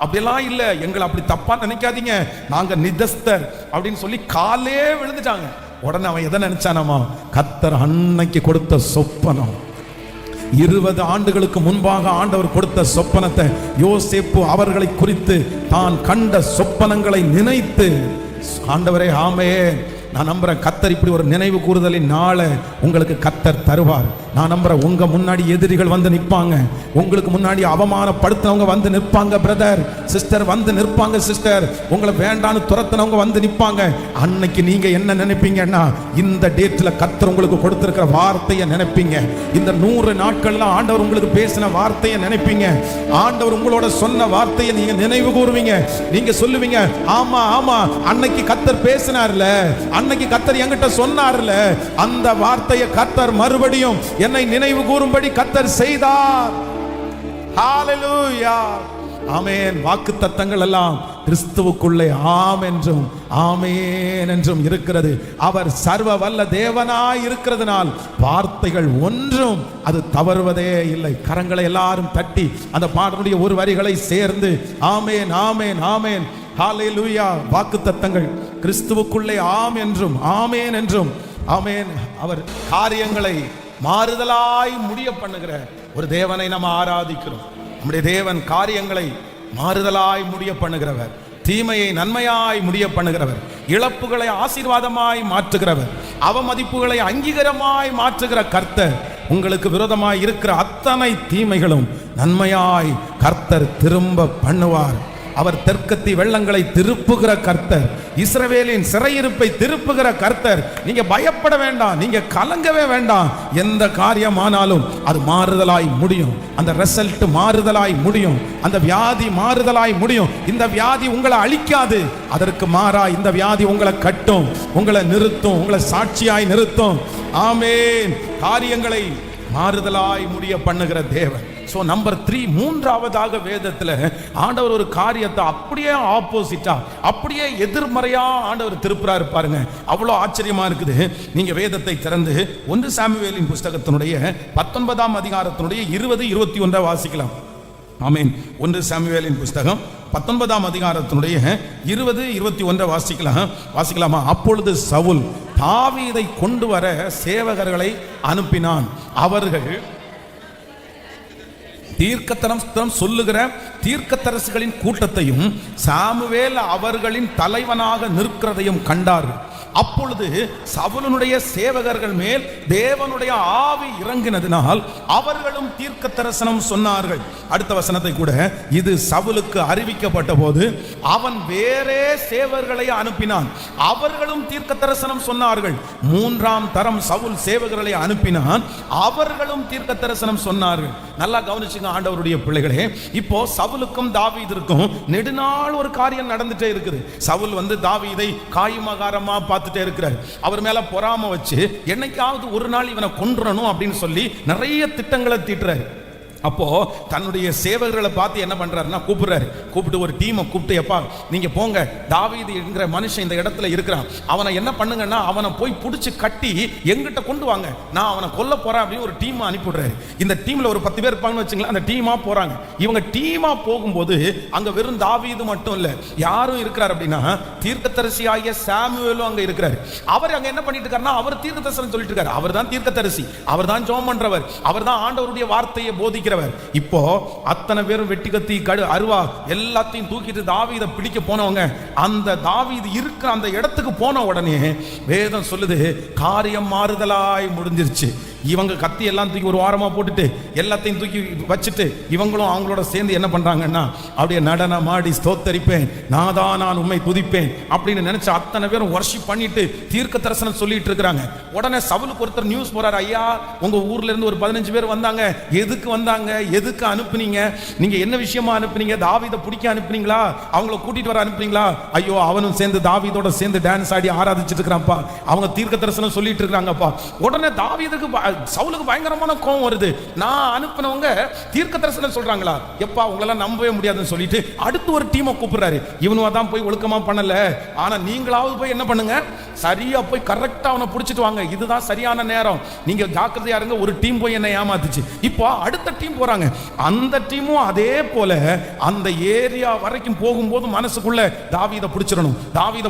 அப்படியெல்லாம் இல்லை, எங்களை அப்படி தப்பா நினைக்காதீங்க, நாங்க நிதஸ்தர் அப்படின்னு சொல்லி காலே விழுந்துட்டாங்க. உடனே அவன் எதை நினைச்சானாமா, கர்த்தர் அன்னைக்கு கொடுத்த சொப்பனம், 20 ஆண்டுகளுக்கு முன்பாக ஆண்டவர் கொடுத்த சொப்பனத்தை, யோசேப்பு அவர்களை குறித்து தான் கண்ட சொப்பனங்களை நினைத்து, ஆண்டவரே ஆமென், நான் நம்புறேன் கர்த்தர் இப்படி ஒரு நினைவு கூறுதலின் நாளை உங்களுக்கு கர்த்தர் தருவார். நான் நம்புறேன் உங்க முன்னாடி எதிரிகள் வந்து நிற்பாங்க, உங்களுக்கு முன்னாடி அவமானப்படுத்தினவங்க வந்து நிற்பாங்க, பிரதர் சிஸ்டர் வந்து நிற்பாங்க, சிஸ்டர் உங்களை வேண்டான்னு துரத்தினவங்க வந்து நிற்பாங்க. அன்னைக்கு நீங்க என்ன நினைப்பீங்கன்னா, இந்த டேட்ல கர்த்தர் உங்களுக்கு கொடுத்திருக்கிற வார்த்தையை நினைப்பீங்க, இந்த 100 நாட்கள்ல ஆண்டவர் உங்களுக்கு பேசின வார்த்தையை நினைப்பீங்க, ஆண்டவர் உங்களோட சொன்ன வார்த்தையை நீங்க நினைவு கூறுவீங்க. நீங்க சொல்லுவீங்க, ஆமா ஆமா அன்னைக்கு கர்த்தர் பேசினார்ல, அன்னைக்கு கர்த்தர் என்கிட்ட சொன்னார்ல, அந்த வார்த்தையை கர்த்தர் மறுபடியும் என்னை நினைவு கூறும்படி கர்த்தர் செய்தார். ஹalleluya, ஆமென். வாக்குத்தத்தங்கள் எல்லாம் கிறிஸ்துவுக்குள்ளே ஆம் என்றும் ஆமென் என்றும் இருக்கிறது. அவர் சர்வ வல்ல தேவனாய் இருக்கிறதுனால் வார்த்தைகள் ஒன்றும் அது தவறுவதே இல்லை. கரங்களை எல்லாரும் தட்டி அந்த பாடலுடைய ஒரு வரிகளை சேர்ந்து ஆமென் ஆமென் ஆமென் ஹalleluya. வாக்குத்தத்தங்கள் கிறிஸ்துவுக்குள்ளே ஆம் என்றும் ஆமென் என்றும் ஆமென். அவர் காரியங்களை மாறுதலாய் முடிய பண்ணுகிற ஒரு தேவனை நாம் ஆராதிக்கிறோம். நம்முடைய தேவன் காரியங்களை மாறுதலாய் முடிய பண்ணுகிறவர், தீமையை நன்மையாய் முடிய பண்ணுகிறவர், இழப்புகளை ஆசீர்வாதமாய் மாற்றுகிறவர், அவமதிப்புகளை அங்கீகாரமாய் மாற்றுகிற கர்த்தர். உங்களுக்கு விரோதமாய் இருக்கிற அத்தனை தீமைகளும் நன்மையாய் கர்த்தர் திரும்ப பண்ணுவார். அவர் தெற்கத்தி வெள்ளங்களை திருப்புகிற கர்த்தர், இஸ்ரவேலின் சிறையிருப்பை திருப்புகிற கர்த்தர். நீங்க பயப்பட வேண்டாம், நீங்க கலங்கவே வேண்டாம். எந்த காரியமானாலும் அது மாறுதலாய் முடியும், அந்த ரிசல்ட் மாறுதலாய் முடியும், அந்த வியாதி மாறுதலாய் முடியும். இந்த வியாதி உங்களை அழிக்காது, அதற்கு மாறா இந்த வியாதி உங்களை கட்டும், உங்களை நிறுத்தும், உங்களை சாட்சியாய் நிறுத்தும். ஆமென். காரியங்களை மாறுதலாய் முடிய பண்ணுகிற தேவன். சோ நம்பர் 3, மூன்றாவதாக வேதத்துல ஆண்டவர் ஒரு காரியத்தை அப்படியே ஆப்போசிட்டா, அப்படியே எதிர்மறையா ஆண்டவர் திருப்புறாரு பாருங்க. அவ்வளவு ஆச்சரியமா இருக்குது. நீங்க வேதத்தை திறந்து 1 சாமுவேலின் புஸ்தகத்தினுடைய 19ஆம் அதிகாரத்தினுடைய 20, 21 வாசிக்கலாம். ஆமென். 1 சாமுவேலின் புஸ்தகம் 19ஆம் அதிகாரத்தினுடைய 20, 21 வாசிக்கலாமா? அப்பொழுது சவுல் தாவீதை கொண்டு வர சேவகர்களை அனுப்பினான். அவர்கள் தீர்க்கதரிசனம் சொல்லுகிற தீர்க்கதரிசிகளின் கூட்டத்தையும் சாமுவேல் அவர்களின் தலைவனாக நிற்கிறதையும் கண்டார்கள். அப்பொழுது சவுலுடைய சேவகர்கள் மேல் தேவனுடைய ஆவி இறங்கினதினால் அவர்களும் தீர்க்கதரிசனம் சொன்னார்கள். அடுத்த வசனத்தை கூட, இது சவுலுக்கு அறிவிக்கப்பட்ட போது அவன் வேறே சேவகர்களை அனுப்பினான், அவர்களும் தீர்க்கதரிசனம் சொன்னார்கள். 3ஆம் தரம் சவுல் சேவகர்களை அனுப்பினான், அவர்களும் தீர்க்கதரிசனம் சொன்னார்கள். நல்லா கவனிச்சுங்க ஆண்டவருடைய பிள்ளைகளே. இப்போ சவுலுக்கும் தாவீதிற்கும் நெடுநாள் ஒரு காரியம் நடந்துட்டே இருக்குது. சவுல் வந்து தாவீதை காயுமகாரமா பார்த்துட்டே இருக்கிறார். அவர் மேல பொறாம வச்சு என்னைக்காவது ஒரு நாள் இவனை கொன்றணும் அப்படின்னு சொல்லி நிறைய திட்டங்களை தீட்டுறாரு. அப்போ தன்னுடைய சேவகர்களை பார்த்து என்ன பண்றாருன்னா கூப்பிடுறாரு. கூப்பிட்டு ஒரு டீமை கூப்பிட்டு, எப்பா நீங்க போங்க, தாவீது என்கிற மனுஷன் இந்த இடத்துல இருக்கிறான், அவனை என்ன பண்ணுங்கன்னா அவனை போய் பிடிச்சி கட்டி எங்கிட்ட கொண்டு வாங்க, நான் அவனை கொல்ல போறேன் அப்படின்னு ஒரு டீம் அனுப்பிடுறாரு. இந்த டீம்ல ஒரு 10 பேர் இருப்பாங்கன்னு வச்சுங்களேன். அந்த டீமா போறாங்க. இவங்க டீமா போகும்போது அங்க வெறும் தாவீது மட்டும் இல்ல, யாரும் இருக்கிறார் அப்படின்னா தீர்க்கதரிசி ஆகிய சாமுவேலும் அங்க இருக்கிறாரு. அவர் அங்க என்ன பண்ணிட்டு இருக்காருன்னா, அவர் தீர்க்கதரிசனம் சொல்லிட்டு இருக்காரு. அவர் தான் தீர்க்கதரிசி, அவர் தான் ஜெபம் பண்றவர், அவர் தான் ஆண்டவருடைய வார்த்தையை போதிக்கிறவர். இப்போ அத்தனை பேரும் வெட்டி கத்தி அருவா எல்லாத்தையும் தூக்கிட்டு தாவீதை பிடிக்க போனவங்க அந்த தாவீது இருக்கிற அந்த இடத்துக்கு போன உடனே வேதம் சொல்லுது, காரியம் மாறுதலாய் முடிஞ்சிருச்சு. இவங்க கத்தி எல்லாம் தூக்கி ஒரு வாரமா போட்டுட்டு எல்லாத்தையும் தூக்கி வச்சுட்டு இவங்களும் அவங்களோட சேர்ந்து என்ன பண்றாங்கன்னா, அப்படியே நடனமாடி ஸ்தோத்தரிப்பேன், நான் உம்மை துதிப்பேன் அப்படின்னு நினைச்ச அத்தனை பேரும் வர்ஷிப் பண்ணிட்டு தீர்க்க தரிசனம் சொல்லிட்டு இருக்கிறாங்க. உடனே சவுலுக்கு ஒருத்தர் நியூஸ் போறாரு, ஐயா உங்க ஊர்ல இருந்து ஒரு 15 பேர் வந்தாங்க, எதுக்கு வந்தாங்க, எதுக்கு அனுப்புனீங்க, நீங்க என்ன விஷயமா அனுப்புனீங்க, தாவீதை பிடிக்க அனுப்புனீங்களா, அவங்கள கூட்டிட்டு வர அனுப்புனீங்களா? ஐயோ அவனும் சேர்ந்து தாவீதோட சேர்ந்து டான்ஸ் ஆடி ஆராதிச்சுட்டு இருக்கிறான்ப்பா, அவங்க தீர்க்க தரிசனம் சொல்லிட்டு இருக்காங்கப்பா. உடனே தாவீதுக்கு சவுலுக்கு பயங்கரமான கோபம் வருது. நான் அனுப்பினவங்க தீர்க்க தரிசனம் சொல்றாங்களா, எப்பா உங்களெல்லாம் நம்பவே முடியாதுன்னு சொல்லிட்டு அடுத்து ஒரு டீமை கூப்பிடுறாரு. இவனுவா தான் போய் ஒழுக்கமா பண்ணல, ஆனா நீங்களாவது போய் என்ன பண்ணுங்க, சரியா போய் கரெக்டா அவனை பிடிச்சிட்டு வாங்க, இதுதான் சரியான நேரம், நீங்க ஜாக்கிரதையா இருங்க. ஒரு டீம் போய் என்ன ஏமாத்துச்சு, இப்போ அடுத்த டீம் போறாங்க. அந்த டீமும் அதே போல அந்த ஏரியா வரைக்கும் போகும்போது மனசுக்குள்ள தாவீதை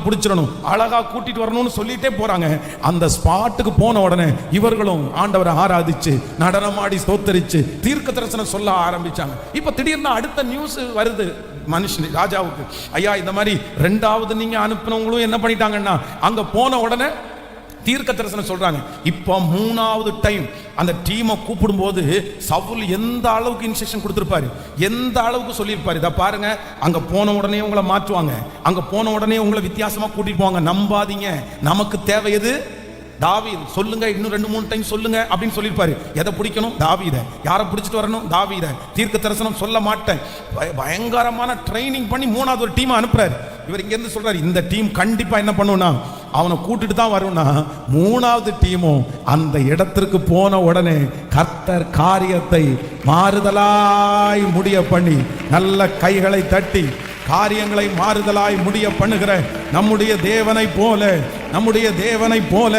பிடிச்சிடணும், அழகா கூட்டிட்டு வரணும்னு சொல்லிட்டே போறாங்க. அந்த ஸ்பாட்டுக்கு போன உடனே இவர்களும் ஆண்டவரை ஆராதிச்சு நடனமாடி ஸ்தோத்தரிச்சு தீர்க்க தரிசனம் சொல்ல ஆரம்பிச்சாங்க. இப்ப திடீர்னு அடுத்த நியூஸ் வருது மனுஷன் ராஜாவுக்கு, ஐயா இந்த மாதிரி ரெண்டாவது நீங்க அனுப்பினவங்களும் என்ன பண்ணிட்டாங்கன்னா அங்க போன உடனே தீர்க்க தரிசனம் சொல்றாங்க. இப்போ மூணாவது டைம் அந்த டீமை கூப்பிடும் போது சவுல் எந்த அளவுக்கு இன்ஸ்ட்ரக்ஷன் கொடுத்திருப்பாரு, எந்த அளவுக்கு சொல்லியிருப்பாரு. இதை பாருங்க, அங்க போன உடனே உங்களை மாற்றுவாங்க, அங்க போன உடனே உங்களை வித்தியாசமா கூட்டிட்டு போவாங்க, நம்பாதீங்க, நமக்கு தேவை எது, தாவீது, சொல்லுங்க இன்னும் 2-3 டைம் சொல்லுங்க அப்படின்னு சொல்லியிருப்பாரு. எதை பிடிக்கணும், தாவீதை. யாரை பிடிச்சிட்டு வரணும், தாவீதை. தீர்க்க தரிசனம் சொல்ல மாட்டேன். பயங்கரமான ட்ரைனிங் பண்ணி மூணாவது ஒரு டீம் அனுப்புறாரு. இவர் இங்க இருந்து சொல்றாரு, இந்த டீம் கண்டிப்பா என்ன பண்ணும்னா அவனை கூட்டிட்டு தான் வரும்னா. மூணாவது டீமும் அந்த இடத்திற்கு போன உடனே கர்த்தர் காரியத்தை மாறுதலாய் முடிய பண்ணி, நல்ல கைகளை தட்டி காரியங்களை மாறுதலாய் முடிய பண்ணுகிற நம்முடைய தேவனை போல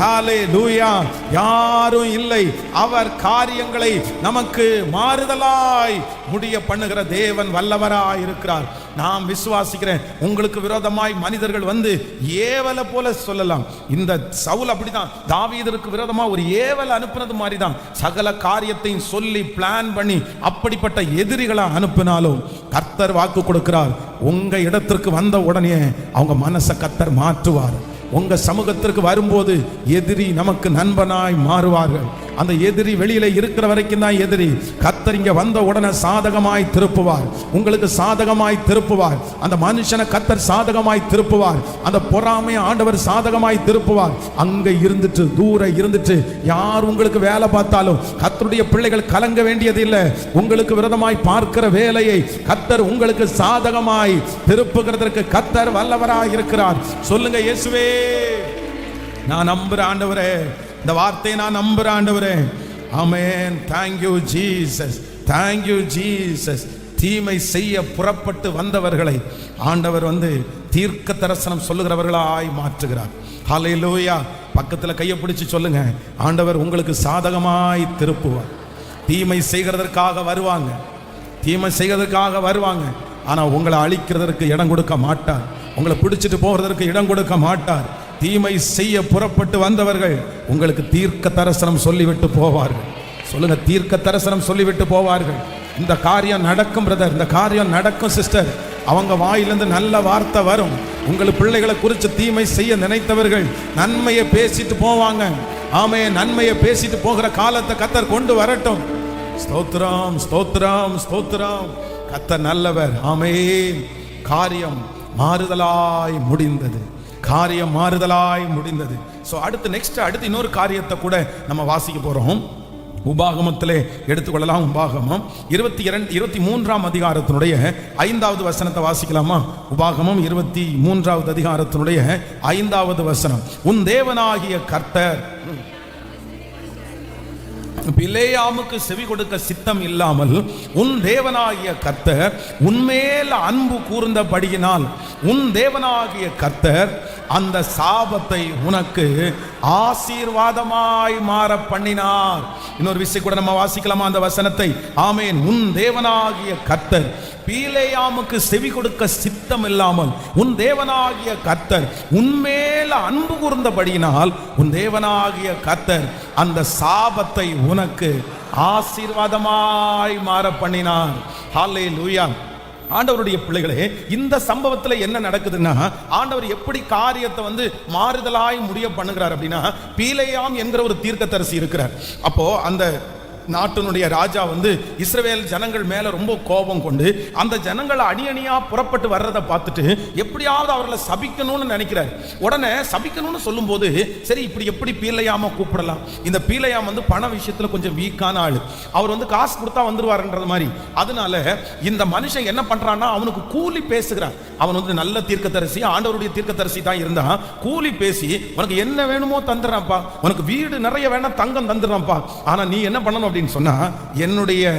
ஹல்லேலூயா யாரும் இல்லை. அவர் காரியங்களை நமக்கு மாறுதலாய் முடிய பண்ணுகிற தேவன் வல்லவராய் இருக்கிறார். நாம் விசுவாசிக்கிறேன். உங்களுக்கு விரோதமாய் மனிதர்கள் வந்து ஏவல போல சொல்லலாம். இந்த சவுல் அப்படிதான் தாவீதுக்கு விரோதமா ஒரு ஏவல் அனுப்புனது மாதிரி தான். சகல காரியத்தையும் சொல்லி பிளான் பண்ணி அப்படிப்பட்ட எதிரிகளை அனுப்பினாலும் கர்த்தர் வாக்கு கொடுக்கிறார், உங்க இடத்திற்கு வந்த உடனே அவங்க மனசை கர்த்தர் மாற்றுவார். உங்க சமூகத்திற்கு வரும்போது எதிரி நமக்கு நண்பனாய் மாறுவார்கள். அந்த எதிரி வெளியில இருக்கிற வரைக்கும் தான் எதிரி. கர்த்தர் இங்க வந்த உடனே சாதகமாய் திருப்புவார், உங்களுக்கு சாதகமாய் திருப்புவார். அந்த மனுஷனை கர்த்தர் சாதகமாய் திருப்புவார். அந்த பொறாமையை ஆண்டவர் சாதகமாய் திருப்புவார். அங்க இருந்துட்டு தூர இருந்துட்டு யார் உங்களுக்கு வேலை பார்த்தாலும் கர்த்தருடைய பிள்ளைகள் கலங்க வேண்டியது இல்லை. உங்களுக்கு விரோதமாய் பார்க்கிற வேலையை கர்த்தர் உங்களுக்கு சாதகமாய் திருப்புகிறதற்கு கர்த்தர் வல்லவராய் இருக்கிறார். சொல்லுங்க, இயேசுவே நான் நம்புறேன் ஆண்டவரே, இந்த வார்த்தையை நான் நம்புறேன் ஆண்டவரே. ஆமென். Thank you Jesus, thank you Jesus. தீமை செய்ய புறப்பட்டு வந்தவர்களை ஆண்டவர் வந்து தீர்க்க தரிசனம் சொல்லுகிறவர்களாய் மாற்றுகிறார். ஹல்லேலூயா. பக்கத்துல கையை பிடிச்சு சொல்லுங்க, ஆண்டவர் உங்களுக்கு சாதகமாய் திருப்புவார். தீமை செய்கிறதற்காக வருவாங்க, ஆனா உங்களை அழிக்கிறதற்கு இடம் கொடுக்க மாட்டார், உங்களை பிடிச்சிட்டு போகிறதற்கு இடம் கொடுக்க மாட்டார். தீமை செய்ய புறப்பட்டு வந்தவர்கள் உங்களுக்கு தீர்க்க தரிசனம் சொல்லிவிட்டு போவார்கள். சொல்லுங்க, தீர்க்க தரிசனம் சொல்லிவிட்டு போவார்கள். இந்த காரியம் நடக்கும் பிரதர், இந்த காரியம் நடக்கும் சிஸ்டர். அவங்க வாயிலிருந்து நல்ல வார்த்தை வரும். உங்கள் பிள்ளைகளை குறித்து தீமை செய்ய நினைத்தவர்கள் நன்மையை பேசிட்டு போவாங்க. ஆமே, நன்மையை பேசிட்டு போகிற காலத்தை கர்த்தர் கொண்டு வரட்டும். ஸ்தோத்திரம், ஸ்தோத்திரம், ஸ்தோத்திரம். கர்த்தர் நல்லவர். ஆமே. காரியம் மாறுதலாய் முடிந்தது. ஸோ அடுத்து இன்னொரு காரியத்தை கூட நம்ம வாசிக்க போறோம். உபாகமத்திலே எடுத்துக்கொள்ளலாம். உபாகமம் 23ஆம் அதிகாரத்தினுடைய 5வது வசனத்தை வாசிக்கலாமா? உபாகமம் 23வது அதிகாரத்தினுடைய 5வது வசனம். உன் தேவனாகிய கர்த்தர் பிலேயாமுக்கு செவி கொடுக்க சித்தம் இல்லாமல் உன் தேவனாகிய கர்த்தர் உன்மேல் அன்பு கூர்ந்தபடியினால் உன் தேவனாகிய கர்த்தர் அந்த சாபத்தை உனக்கு ஆசீர்வாதமாய் மாற பண்ணினார். இன்னொரு விஷயம் கூட நம்ம வாசிக்கலாமா அந்த வசனத்தை? ஆமென். உன் தேவனாகிய கர்த்தர் பிலேயாமுக்கு செவி கொடுக்க சித்தம் இல்லாமல் உன் தேவனாகிய கர்த்தர் உன்மேல் அன்பு கூர்ந்தபடியினால் உன் தேவனாகிய கர்த்தர் அந்த சாபத்தை உனக்கு ஆசீர்வாதமாய் மாற பண்ணினார். ஹல்லேலூயா. ஆண்டவருடைய பிள்ளைகளே, இந்த சம்பவத்தில் என்ன நடக்குதுன்னா, ஆண்டவர் எப்படி காரியத்தை வந்து மாறுதலாய் முடிய பண்ணுகிறார் அப்படின்னா, பீலேயாம் என்கிற ஒரு தீர்க்கதரிசி இருக்கிறார். அப்போ அந்த நாட்டினுடைய ராஜா வந்து இஸ்ரவேல் ஜனங்கள் மேல ரொம்ப கோபம் கொண்டு அந்த ஜனங்களை அணியணியா புறப்பட்டு வர்றதை பார்த்துட்டு எப்படியாவது அவர்களை சபிக்கணும்னு நினைக்கிறார். உடனே சபிக்கணும்னு சொல்லும் போது சரி இப்படி எப்படி பீலையாம கூப்பிடலாம். இந்த பீலையாம் வந்து பண விஷயத்துல கொஞ்சம் வீக்கான ஆளு, அவர் வந்து காசு கொடுத்தா வந்துருவாருன்றது மாதிரி. அதனால இந்த மனுஷன் என்ன பண்றான்னா அவனுக்கு கூலி பேசுகிறான். அவன் வந்து நல்ல தீர்க்கதரிசி, ஆண்டவருடைய தீர்க்கதரிசி தான் இருந்தா கூலி பேசி உனக்கு என்ன வேணுமோ தந்துடுறான்ப்பா, உனக்கு வீடு நிறைய வேணா தங்கம் தந்துடுறான்ப்பா, ஆனா நீ என்ன பண்ணணும் அப்படின்னு சொன்னா என்னுடைய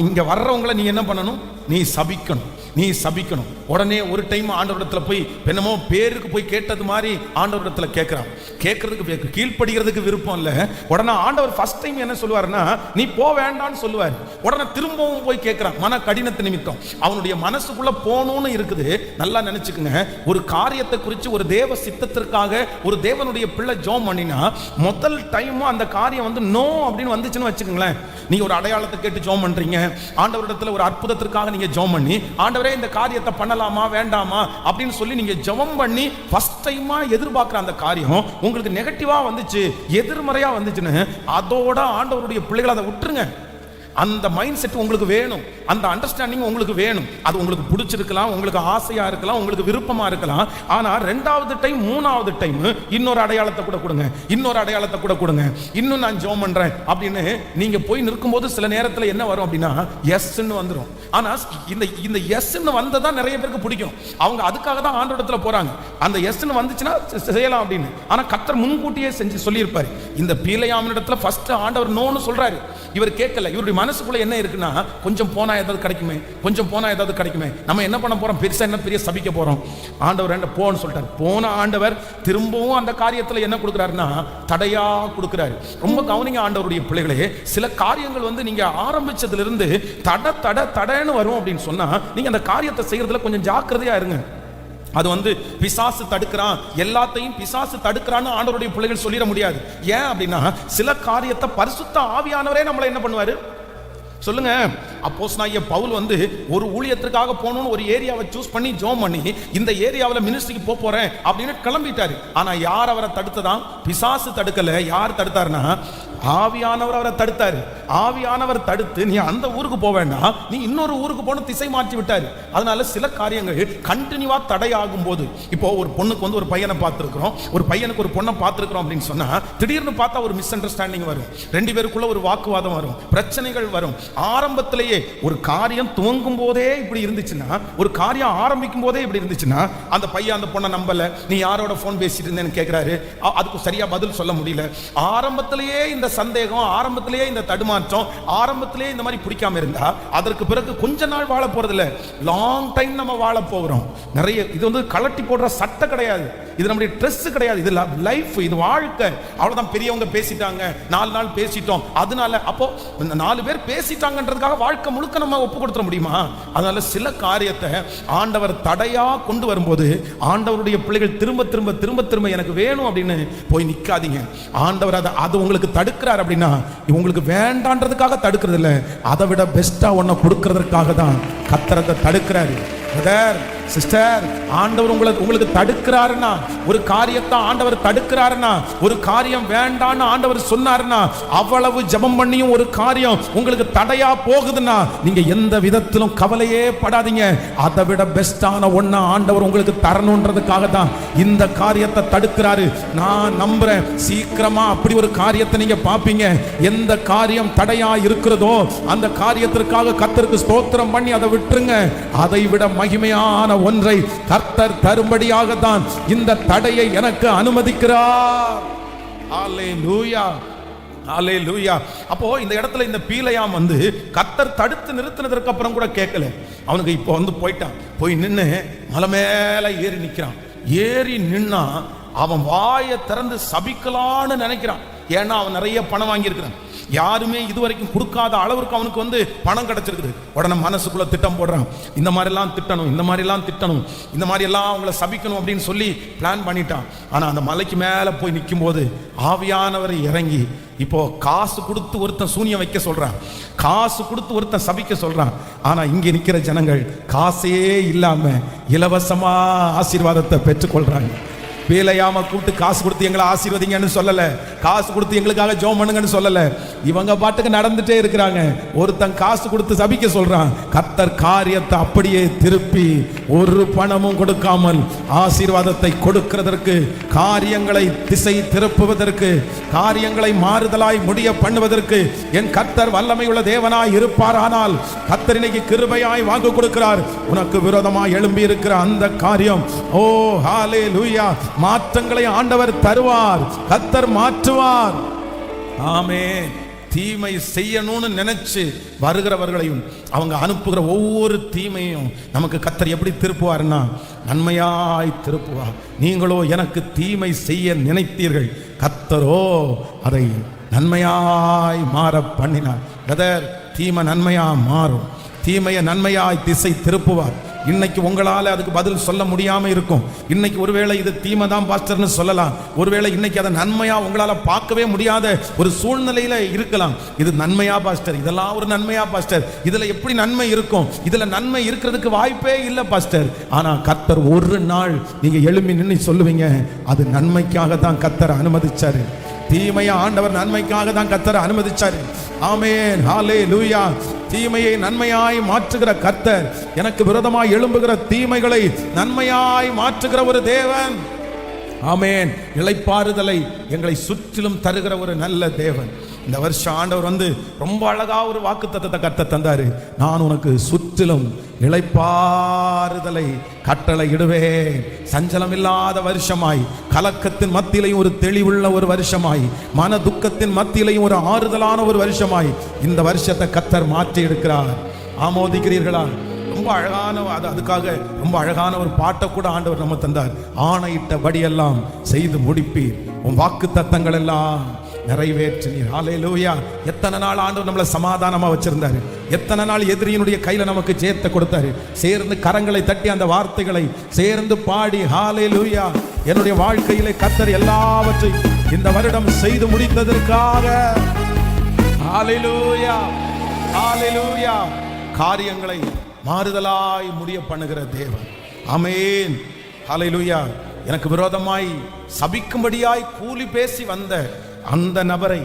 இங்க வர்றவங்களை நீ என்ன பண்ணணும், நீ சபிக்கணும், நீ சபிக்கணும். உடனே ஒரு டைம் ஆண்டவரிடத்துல போய் என்னமோ பேருக்கு போய் கேட்டது மாதிரி ஆண்டவரிடத்துல கேட்கிறான். கேட்கறதுக்கு கீழ்ப்படுகிறதுக்கு விருப்பம் இல்லை. உடனே ஆண்டவர் ஃபர்ஸ்ட் டைம் என்ன சொல்லுவாருன்னா நீ போ வேண்டான்னு சொல்லுவார். உடனே திரும்பவும் போய் கேட்கிறான் மன கடினத்து நிமித்தம். அவனுடைய மனசுக்குள்ள போகணும்னு இருக்குது. நல்லா நினைச்சுக்குங்க, ஒரு காரியத்தை குறித்து ஒரு தேவ சித்தத்திற்காக ஒரு தேவனுடைய பிள்ளை ஜோம் பண்ணினா முதல் டைமும் அந்த காரியம் வந்து நோ அப்படின்னு வந்துச்சுன்னு வச்சுக்கோங்களேன். நீங்க ஒரு அடையாளத்தை கேட்டு ஜோம் பண்றீங்க, ஆண்டவரிடத்துல ஒரு அற்புதத்திற்காக நீங்க ஜெபம் பண்ணி ஆண்டவரே இந்த காரியத்தை பண்ணலாமா வேண்டாமா அப்படின்னு சொல்லி நீங்க ஜெபம் பண்ணி ஃபர்ஸ்ட் டைமா எதிர்பார்க்கிற அந்த காரியம் உங்களுக்கு நெகட்டிவா வந்துச்சு, எதிர்மறையா வந்துச்சுன்னு அதோட ஆண்டவருடைய பிள்ளைகளை அதை விட்டுருங்க. அந்த மைண்ட் செட் உங்களுக்கு வேணும், அந்த அண்டர்ஸ்டாண்டிங் உங்களுக்கு வேணும். அது உங்களுக்கு பிடிச்சிருக்கலாம், உங்களுக்கு ஆசையா இருக்கலாம், உங்களுக்கு விருப்பமா இருக்கலாம். ஆனா ரெண்டாவது டைம் மூணாவது டைம் இன்னொரு அடையாளத்தை கூட கொடுங்க, இன்னொரு அடையாளத்தை கூட கொடுங்க, இன்னும் நான் ஜெபம் பண்றேன் அப்படின்னு நீங்க போய் நிற்கும்போது சில நேரத்தில் என்ன வரும் அப்படின்னா எஸ்ன்னு வந்துடும். ஆனா இந்த எஸ்ன்னு வந்ததான் நிறைய பேருக்கு பிடிக்கும். அவங்க அதுக்காக தான் ஆண்டவரிடத்துல போறாங்க. அந்த எஸ்ன்னு வந்துச்சுன்னா செய்யலாம் அப்படின்னு. ஆனா கர்த்தர் முன்கூட்டியே செஞ்சு சொல்லியிருப்பாரு. இந்த பீலையாமின் இடத்துல ஃபர்ஸ்ட் ஆண்டவர் நோன்னு சொல்றாரு. இவர் கேட்கல. இவருடைய மனசுக்குள்ள என்ன இருக்குன்னா கொஞ்சம் போனா ஏதாவது கிடைக்குமே, கொஞ்சம் போனா ஏதாவது கிடைக்குமே, நம்ம என்ன பண்ண போறோம், பெருசா என்ன பெரிய சபிக்க போறோம். ஆண்டவர் என்ன போன்னு சொல்லிட்டார். போன ஆண்டவர் திரும்பவும் அந்த காரியத்துல என்ன கொடுக்குறாருன்னா தடையா கொடுக்குறாரு. ரொம்ப கவனிங்க ஆண்டவருடைய பிள்ளைகளே, சில காரியங்கள் வந்து நீங்க ஆரம்பிச்சதுல இருந்து தடன்னு வரும் அப்படின்னு சொன்னா நீங்க அந்த காரியத்தை செய்யறதுல கொஞ்சம் ஜாக்கிரதையா இருங்க. அது வந்து பிசாசு தடுக்கிறான், எல்லாத்தையும் பிசாசு தடுக்கிறான்னு ஆண்டவருடைய பிள்ளைகள் சொல்லிட முடியாது. ஏன் அப்படின்னா சில காரியத்தை பரிசுத்த ஆவியானவரே நம்மளை என்ன பண்ணுவாரு சொல்லுங்க. அப்போஸ்தலனாகிய பவுல் வந்து ஒரு ஊழியத்திற்காக போகணும்னு ஒரு ஏரியாவை சூஸ் பண்ணி ஜெபம் பண்ணி இந்த ஏரியாவில் மினிஸ்ட்ரிக்கு போறேன் அப்படின்னு கிளம்பிட்டாரு. ஆனா யார் அவரை தடுத்ததான்? பிசாசு தடுக்கல. யார் தடுத்தாருன்னா ஆவியானவர் அவரை தடுத்தாரு. ஆவியானவர் தடுத்து நீ அந்த ஊருக்கு போக வேண்டாம், நீ இன்னொரு ஊருக்கு போன திசை மாற்றி விட்டாரு. அதனால சில காரியங்கள் கண்டினியூவா தடையாகும் போது, இப்போ ஒரு பொண்ணுக்கு வந்து ஒரு பையனை பார்த்துருக்கிறோம், ஒரு பையனுக்கு ஒரு பொண்ணை பார்த்துருக்கிறோம் அப்படின்னு சொன்னா திடீர்னு பார்த்தா ஒரு மிஸ் அண்டர்ஸ்டாண்டிங் வரும், ரெண்டு பேருக்குள்ள ஒரு வாக்குவாதம் வரும், பிரச்சனைகள் வரும். ஆரம்பத்திலேயே ஒரு காரியம் துவங்கும் போதே இப்படி இருந்துச்சுன்னா, ஒரு காரியம் ஆரம்பிக்கும் போதே இப்படி இருந்துச்சுன்னா அந்த பையன் அந்த பொண்ணை நம்பல, நீ யாரோட போன் பேசிட்டு இருந்தேன்னு கேட்கிறாரு, அதுக்கு சரியா பதில் சொல்ல முடியல. ஆரம்பத்திலேயே இந்த சந்தேகம், ஆரம்பத்திலேயே இந்த தடுமாற்றம், ஆரம்பத்திலேயே இந்த மாதிரி பிடிக்காம இருந்தா அதற்கு பிறகு கொஞ்ச நாள் வாழ போறது இல்ல, லாங் டைம் நம்ம வாழ போகிறோம். நிறைய இது வந்து கலட்டி போடுற சட்டை கிடையாது, இது நம்முடைய ட்ரெஸ் கிடையாது, இது லைஃப், இது வாழ்க்கை. அவ்வளவுதான். பெரியவங்க பேசிட்டாங்க, 4 நாள் பேசிட்டோம், அதனால அப்போ 4 பேர் பேசிட்டாங்கன்றதுக்காக வாழ்க்கை முழுக்க நம்ம ஒப்பு கொடுத்துட முடியுமா? அதனால சில காரியத்தை ஆண்டவர் தடையா கொண்டு வரும்போது ஆண்டவருடைய பிள்ளைகள் திரும்ப திரும்ப திரும்ப திரும்ப எனக்கு வேணும் அப்படின்னு போய் நிக்காதீங்க. ஆண்டவர் அது உங்களுக்கு தடுக்கிறார் அப்படின்னா உங்களுக்கு வேண்டான்றதுக்காக தடுக்கிறது இல்லை, அதை விட பெஸ்டா ஒன்ன கொடுக்கறதுக்காக தான் கர்த்தர் தடுக்கிறாரு. பிரதர், சிஸ்டர், ஆண்டவர் உங்களுக்கு தடுக்கிறாருன்னா, ஒரு காரியத்தை ஆண்டவர் தடுக்கிறாருன்னா, ஒரு காரியம் வேண்டான்னு ஆண்டவர் சொன்னாருன்னா, அவ்வளவு ஜெபம் பண்ணியும் ஒரு காரியம் உங்களுக்கு தடையா போகுதுன்னா நீங்க எந்த விதத்திலும் கவலையே படாதீங்க. அதை விட பெஸ்டான ஒன்ன ஆண்டவர் உங்களுக்கு தரணுன்றதுக்காக தான் இந்த காரியத்தை தடுக்கிறாரு. நான் நம்புறேன் சீக்கிரமா அப்படி ஒரு காரியத்தை நீங்க பாப்பீங்க. எந்த காரியம் தடையா இருக்கிறதோ அந்த காரியத்திற்காக கர்த்தருக்கு ஸ்தோத்திரம் பண்ணி அதை விட்டுருங்க. அதை விட மகிமையான ஒன்றை கர்த்தர் தரும்படியாக தான் இந்த தடையை எனக்கு அனுமதிக்கிறார். அல்லேலூயா, அல்லேலூயா. அப்போ இந்த இடத்துல இந்த பீலையாம் வந்து கர்த்தர் தடுத்து நிறுத்தினதற்கு அப்புறம் கூட கேட்கல. அவனுக்கு இப்போ வந்து போயிட்டான், போய் நின்று மலை மேல ஏறி நிற்கிறான். ஏறி நின்னா அவன் வாயை திறந்து சபிக்கலான்னு நினைக்கிறான். ஏன்னா அவன் நிறைய பணம் வாங்கியிருக்கிறான், யாருமே இதுவரைக்கும் கொடுக்காத அளவுக்கு அவனுக்கு வந்து பணம் கிடைச்சிருக்குது. உடனே மனசுக்குள்ள திட்டம் போடுறான், இந்த மாதிரிலாம் திட்டணும், இந்த மாதிரிலாம் திட்டணும், இந்த மாதிரி எல்லாம் அவங்கள சபிக்கணும் அப்படின்னு சொல்லி பிளான் பண்ணிட்டான். ஆனா அந்த மலைக்கு மேல போய் நிற்கும் போது ஆவியானவர் இறங்கி இப்போ காசு கொடுத்து ஒருத்தன் சூனியம் வைக்க சொல்றான், காசு கொடுத்து ஒருத்தன் சபிக்க சொல்றான். ஆனா இங்க நிக்கிற ஜனங்கள் காசே இல்லாம இலவசமா ஆசீர்வாதத்தை பெற்றுக்கொள்றாங்க. வேலையாம கூப்பிட்டு காசு கொடுத்து எங்களை ஆசீர்வதிங்கன்னு சொல்லல, காசு கொடுத்து எங்களுக்காக ஜெபம் பண்ணுங்கன்னு சொல்லல. இவங்க பாட்டுக்கு நடந்துட்டே இருக்கிறாங்க. ஒருத்தன் காசு கொடுத்து சபிக்க சொல்றான். கர்த்தர் காரியத்தை அப்படியே திருப்பி ஒரு பணமும் கொடுக்காமல் ஆசீர்வாதத்தை கொடுக்கிறதற்கு, காரியங்களை திசை திருப்புவதற்கு, காரியங்களை மாறுதலாய் முடிய பண்ணுவதற்கு என் கர்த்தர் வல்லமையுள்ள தேவனாய் இருப்பார். ஆனால் கர்த்தர் இன்னைக்கு கிருபையாய் வாக்கு கொடுக்கிறார். உனக்கு விரோதமாய் எழும்பி இருக்கிற அந்த காரியம், ஓ ஹalleluya, மாற்றங்களை ஆண்டவர் தருவார், கர்த்தர் மாற்றுவார். ஆமென். தீமை செய்யணும்னு நினைச்சு வருகிறவர்களையும் அவங்க அனுப்புகிற ஒவ்வொரு தீமையும் நமக்கு கர்த்தர் எப்படி திருப்புவார்னா நன்மையாய் திருப்புவார். நீங்களோ எனக்கு தீமை செய்ய நினைத்தீர்கள், கர்த்தரோ அதை நன்மையாய் மாற பண்ணினார். பிரதர், தீமை நன்மையா மாறும். தீமையை நன்மையாய் திசை திருப்புவார். இன்னைக்கு உங்களால் அதுக்கு பதில் சொல்ல முடியாம இருக்கும். இன்னைக்கு ஒருவேளை இது தீமை தான் பாஸ்டர்னு சொல்லலாம். ஒருவேளை இன்னைக்கு அதை நன்மையா உங்களால பார்க்கவே முடியாத ஒரு சூழ்நிலையில இருக்கலாம். இது நன்மையா பாஸ்டர், இதெல்லாம் ஒரு நன்மையா பாஸ்டர், இதுல எப்படி நன்மை இருக்கும்? இதுல நன்மை இருக்கிறதுக்கு வாய்ப்பே இல்லை பாஸ்டர். ஆனா கர்த்தர் ஒரு நாள் நீங்க எழும்பி நின்று சொல்லுவீங்க, அது நன்மைக்காக தான் கர்த்தர் அனுமதிச்சாரு. தீமையை ஆண்டவர் நன்மைக்காக தான் கர்த்தர் அனுமதிச்சாரு. ஆமென், ஹalleluya. தீமையை நன்மையாய் மாற்றுகிற கர்த்தர், எனக்கு விரோதமாய் எழும்புகிற தீமைகளை நன்மையாய் மாற்றுகிற ஒரு தேவன். ஆமென். இளைப்பாறுதலை எங்களை சுற்றிலும் தருகிற ஒரு நல்ல தேவன். இந்த வருஷம் ஆண்டவர் ரொம்ப அழகா ஒரு வாக்குத்தத்தத்தை கர்த்தர் தந்தாரு. நான் உனக்கு சுற்றிலும் இளைப்பாறுதலை கட்டளை இடுவேன். சஞ்சலம் இல்லாத வருஷமாய், கலக்கத்தின் மத்தியிலையும் ஒரு தெளிவுள்ள ஒரு வருஷமாய், மன துக்கத்தின் மத்தியிலையும் ஒரு ஆறுதலான ஒரு வருஷமாய் இந்த வருஷத்தை கர்த்தர் மாற்றி எடுக்கிறார். ஆமோதிக்கிறீர்களா? ரொம்ப அழகான அதுக்காக ரொம்ப அழகான ஒரு பாட்டை கூட ஆண்டவர் நம்ம தந்தார். ஆணையிட்டபடியெல்லாம் செய்து முடிப்பீர், உன் வாக்கு தத்தங்கள் எல்லாம் நிறைவேற்றினீர். ஹalleluya. எத்தனை நாள் ஆண்டவர் நம்மளை சமாதானமா வச்சிருந்தாரு, எத்தனை நாள் எதிரியினுடைய கையில நமக்கு ஜெயத்தை கொடுத்தாரு. சேர்ந்து கரங்களை தட்டி அந்த வார்த்தைகளை சேர்ந்து பாடி ஹalleluya. என்னுடைய வாழ்க்கையிலே கர்த்தர் எல்லாவற்றையும் இந்த வருடம் செய்து முடித்ததற்காக ஹalleluya, ஹalleluya. காரியங்களை மாறுதலாய் முடிய பண்ணுகிற தேவன். ஆமென், ஹalleluya. எனக்கு விரோதமாய் சபிக்கும்படியாய் கூலி பேசி வந்த அந்த நபரை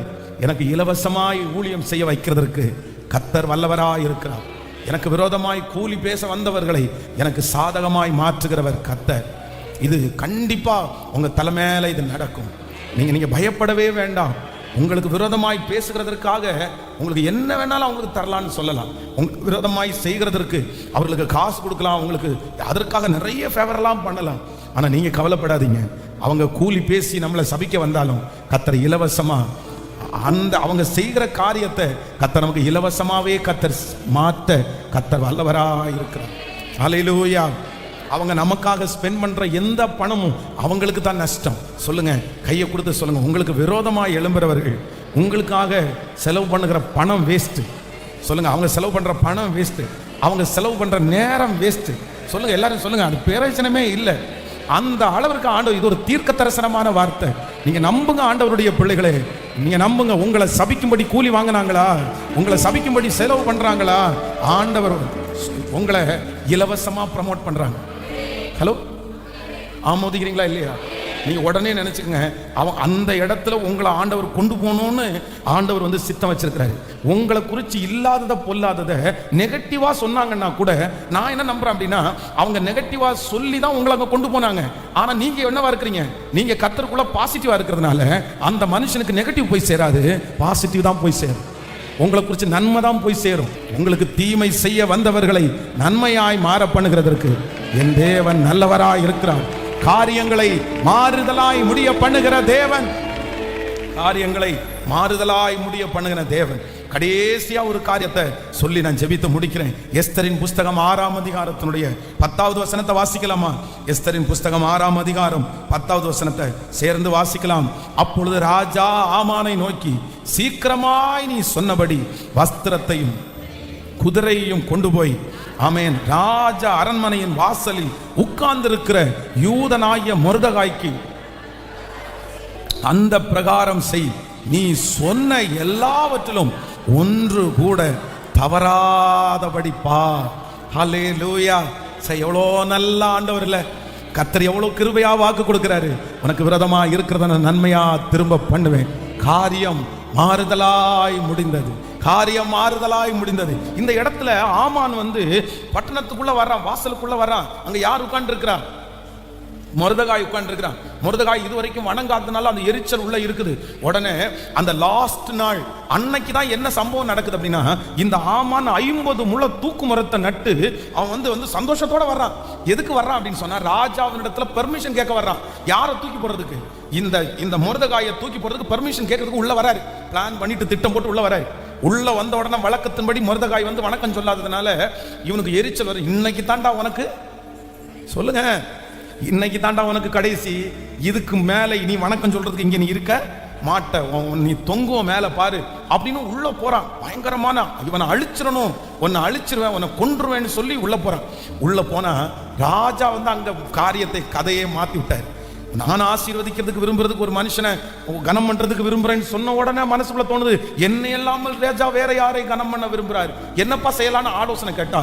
எனக்கு இலவசமாய் ஊழியம் செய்ய வைக்கிறதற்கு கர்த்தர் வல்லவராய் இருக்கிறார். எனக்கு விரோதமாய் கூலி பேச வந்தவர்களை எனக்கு சாதகமாய் மாற்றுகிறவர் கர்த்தர். இது கண்டிப்பா உங்க தலைமையில இது நடக்கும். நீங்க பயப்படவே வேண்டாம். உங்களுக்கு விரோதமாய் பேசுகிறதற்காக உங்களுக்கு என்ன வேணாலும் அவங்களுக்கு தரலான்னு சொல்லலாம். உங்களுக்கு விரோதமாய் செய்கிறதற்கு அவர்களுக்கு காசு கொடுக்கலாம், உங்களுக்கு அதற்காக நிறைய ஃபேவரெல்லாம் பண்ணலாம். ஆனால் நீங்கள் கவலைப்படாதீங்க. அவங்க கூலி பேசி நம்மளை சபிக்க வந்தாலும் கர்த்தர் இலவசமா அந்த அவங்க செய்கிற காரியத்தை கர்த்தர் நமக்கு இலவசமாவே கர்த்தர் மாற்ற கர்த்தர் வல்லவராக இருக்கிறார். ஹல்லேலூயா. அவங்க நமக்காக ஸ்பெண்ட் பண்ற எந்த பணமும் அவங்களுக்கு தான் நஷ்டம். சொல்லுங்க, கையை கொடுத்து சொல்லுங்க, உங்களுக்கு விரோதமாக எழும்புறவர்கள் உங்களுக்காக செலவு பண்ணுகிற பணம் வேஸ்ட். சொல்லுங்க, அவங்க செலவு பண்ற பணம் வேஸ்ட், அவங்க செலவு பண்ற நேரம் வேஸ்ட். சொல்லுங்க, எல்லாரும் சொல்லுங்க, அது பிரயோஜனமே இல்லை. அந்த அளவிற்கு ஆண்டவர், இது ஒரு தீர்க்க தரிசனமான வார்த்தை. நீங்க நம்புங்க ஆண்டவருடைய பிள்ளைகளே, நீங்க நம்புங்க. உங்களை சபிக்கும்படி கூலி வாங்கினாங்களா, உங்களை சபிக்கும்படி செலவு பண்றாங்களா, ஆண்டவர் உங்களை இலவசமா ப்ரமோட் பண்றாங்க. ஹலோ, ஆமோதிக்கிறீங்களா இல்லையா? நீங்க உடனே நினைச்சுக்கங்க, அவன் அந்த இடத்துல உங்களை ஆண்டவர் கொண்டு போகணும்னு ஆண்டவர் சித்தம் வச்சிருக்கிறாரு. உங்களை குறித்து இல்லாததை பொல்லாததை நெகட்டிவா சொன்னாங்கன்னா கூட நான் என்ன நம்புறேன் அப்படின்னா, அவங்க நெகட்டிவா சொல்லி தான் உங்களை அங்கே கொண்டு போனாங்க. ஆனா நீங்க என்னவா இருக்கிறீங்க? நீங்க கர்த்தருக்குள்ள பாசிட்டிவா இருக்கிறதுனால அந்த மனுஷனுக்கு நெகட்டிவ் போய் சேராது, பாசிட்டிவ் தான் போய் சேரும். உங்களை குறித்து நன்மை தான் போய் சேரும். உங்களுக்கு தீமை செய்ய வந்தவர்களை நன்மையாய் மாற பண்ணுகிறதற்கு என் தேவன் நல்லவராய் இருக்கிறார். காரியங்களை மாறுதலாய் முடிய பண்ணுகிற தேவன், காரியங்களை மாறுதலாய் முடிய பண்ணுகிற தேவன். கடைசியா ஒரு காரியத்தை சொல்லி நான் ஜெபித்து முடிக்கிறேன். எஸ்தரின் புஸ்தகம் 6ஆம் அதிகாரத்தினுடைய 10வது வசனத்தை வாசிக்கலாமா? எஸ்தரின் புஸ்தகம் 6ஆம் அதிகாரம் 10வது வசனத்தை சேர்ந்து வாசிக்கலாம். அப்பொழுது ராஜா ஆமானை நோக்கி, சீக்கிரமாய் நீ சொன்னபடி வஸ்திரத்தையும் குதிரையையும் கொண்டு போய், ஆமென், ராஜா அரண்மனையின் வாசலில் உட்கார்ந்திருக்கிற யூதனாகிய மொர்தெகாய்க்கு அந்த பிரகாரம் செய். நீ சொன்ன எல்லாவற்றிலும் ஒன்று கூட தவறாதபடி பார். ஹல்லேலூயா. எவ்வளோ நல்ல ஆண்டவர் இல்ல. கர்த்தர் எவ்வளவு கிருபையா வாக்கு கொடுக்கிறாரு, உனக்கு விரோதமா இருக்கிறத நான் நன்மையா திரும்ப பண்ணுவேன். காரியம் மாறுதலாய் முடிந்தது, காரியம் மாறுதலாய் முடிந்தது. இந்த இடத்துல ஆமான் பட்டணத்துக்குள்ள வர்றான், வாசலுக்குள்ள வர்றான். அங்க யார் உட்கார்ந்து இருக்கிறா? மொர்தெகாய் உட்கார்ந்து இருக்கிறான். மொர்தெகாய் இதுவரைக்கும் வணங்காதனால அந்த எரிச்சல் உள்ள இருக்குது. உடனே அந்த லாஸ்ட் நாள் அன்னைக்கு தான் என்ன சம்பவம் நடக்குது அப்படின்னா, இந்த ஆமான் 50 முழ தூக்கு மரத்தை நட்டு அவன் சந்தோஷத்தோட வர்றான். எதுக்கு வர்றான் அப்படின்னு சொன்னா, ராஜாவினிடத்துல பெர்மிஷன் கேட்க வர்றான். யாரை தூக்கி போடுறதுக்கு? இந்த மொர்தெகாயை தூக்கி போடுறதுக்கு பெர்மிஷன் கேட்கறதுக்கு உள்ள வராரு. பிளான் பண்ணிட்டு திட்டம் போட்டு உள்ள வராரு. உள்ள வந்த உடனே வழக்கத்தின்படி மொர்தெகாய் வணக்கம் சொல்லாததுனால இவனுக்கு எரிச்சல் வரும். இன்னைக்கு தாண்டா உனக்கு, சொல்லுங்க, இன்னைக்கு தாண்டா உனக்கு கடைசி. இதுக்கு மேல நீ வணக்கம் சொல்றதுக்கு இங்க நீ இருக்க மாட்ட, நீ தொங்குவ மேல பாரு அப்படின்னு உள்ள போறான். பயங்கரமான, இவனை அழிச்சிடணும், உன்னை அழிச்சிருவேன், உன்னை கொன்றுவேன்னு சொல்லி உள்ள போறான். உள்ள போனா ராஜா அங்க காரியத்தை, கதையை மாத்தி விட்டாரு. நான் ஆசீர்வதிக்கிறதுக்கு விரும்புறதுக்கு, ஒரு மனுஷனை கனம் பண்றதுக்கு விரும்புறேன்னு சொன்ன உடனே மனசுக்குள்ள தோணுது, என்னை இல்லாமல் ராஜா வேற யாரை கனம் பண்ண விரும்புறாரு, என்னப்பா செய்யலான்னு ஆலோசனை கேட்டா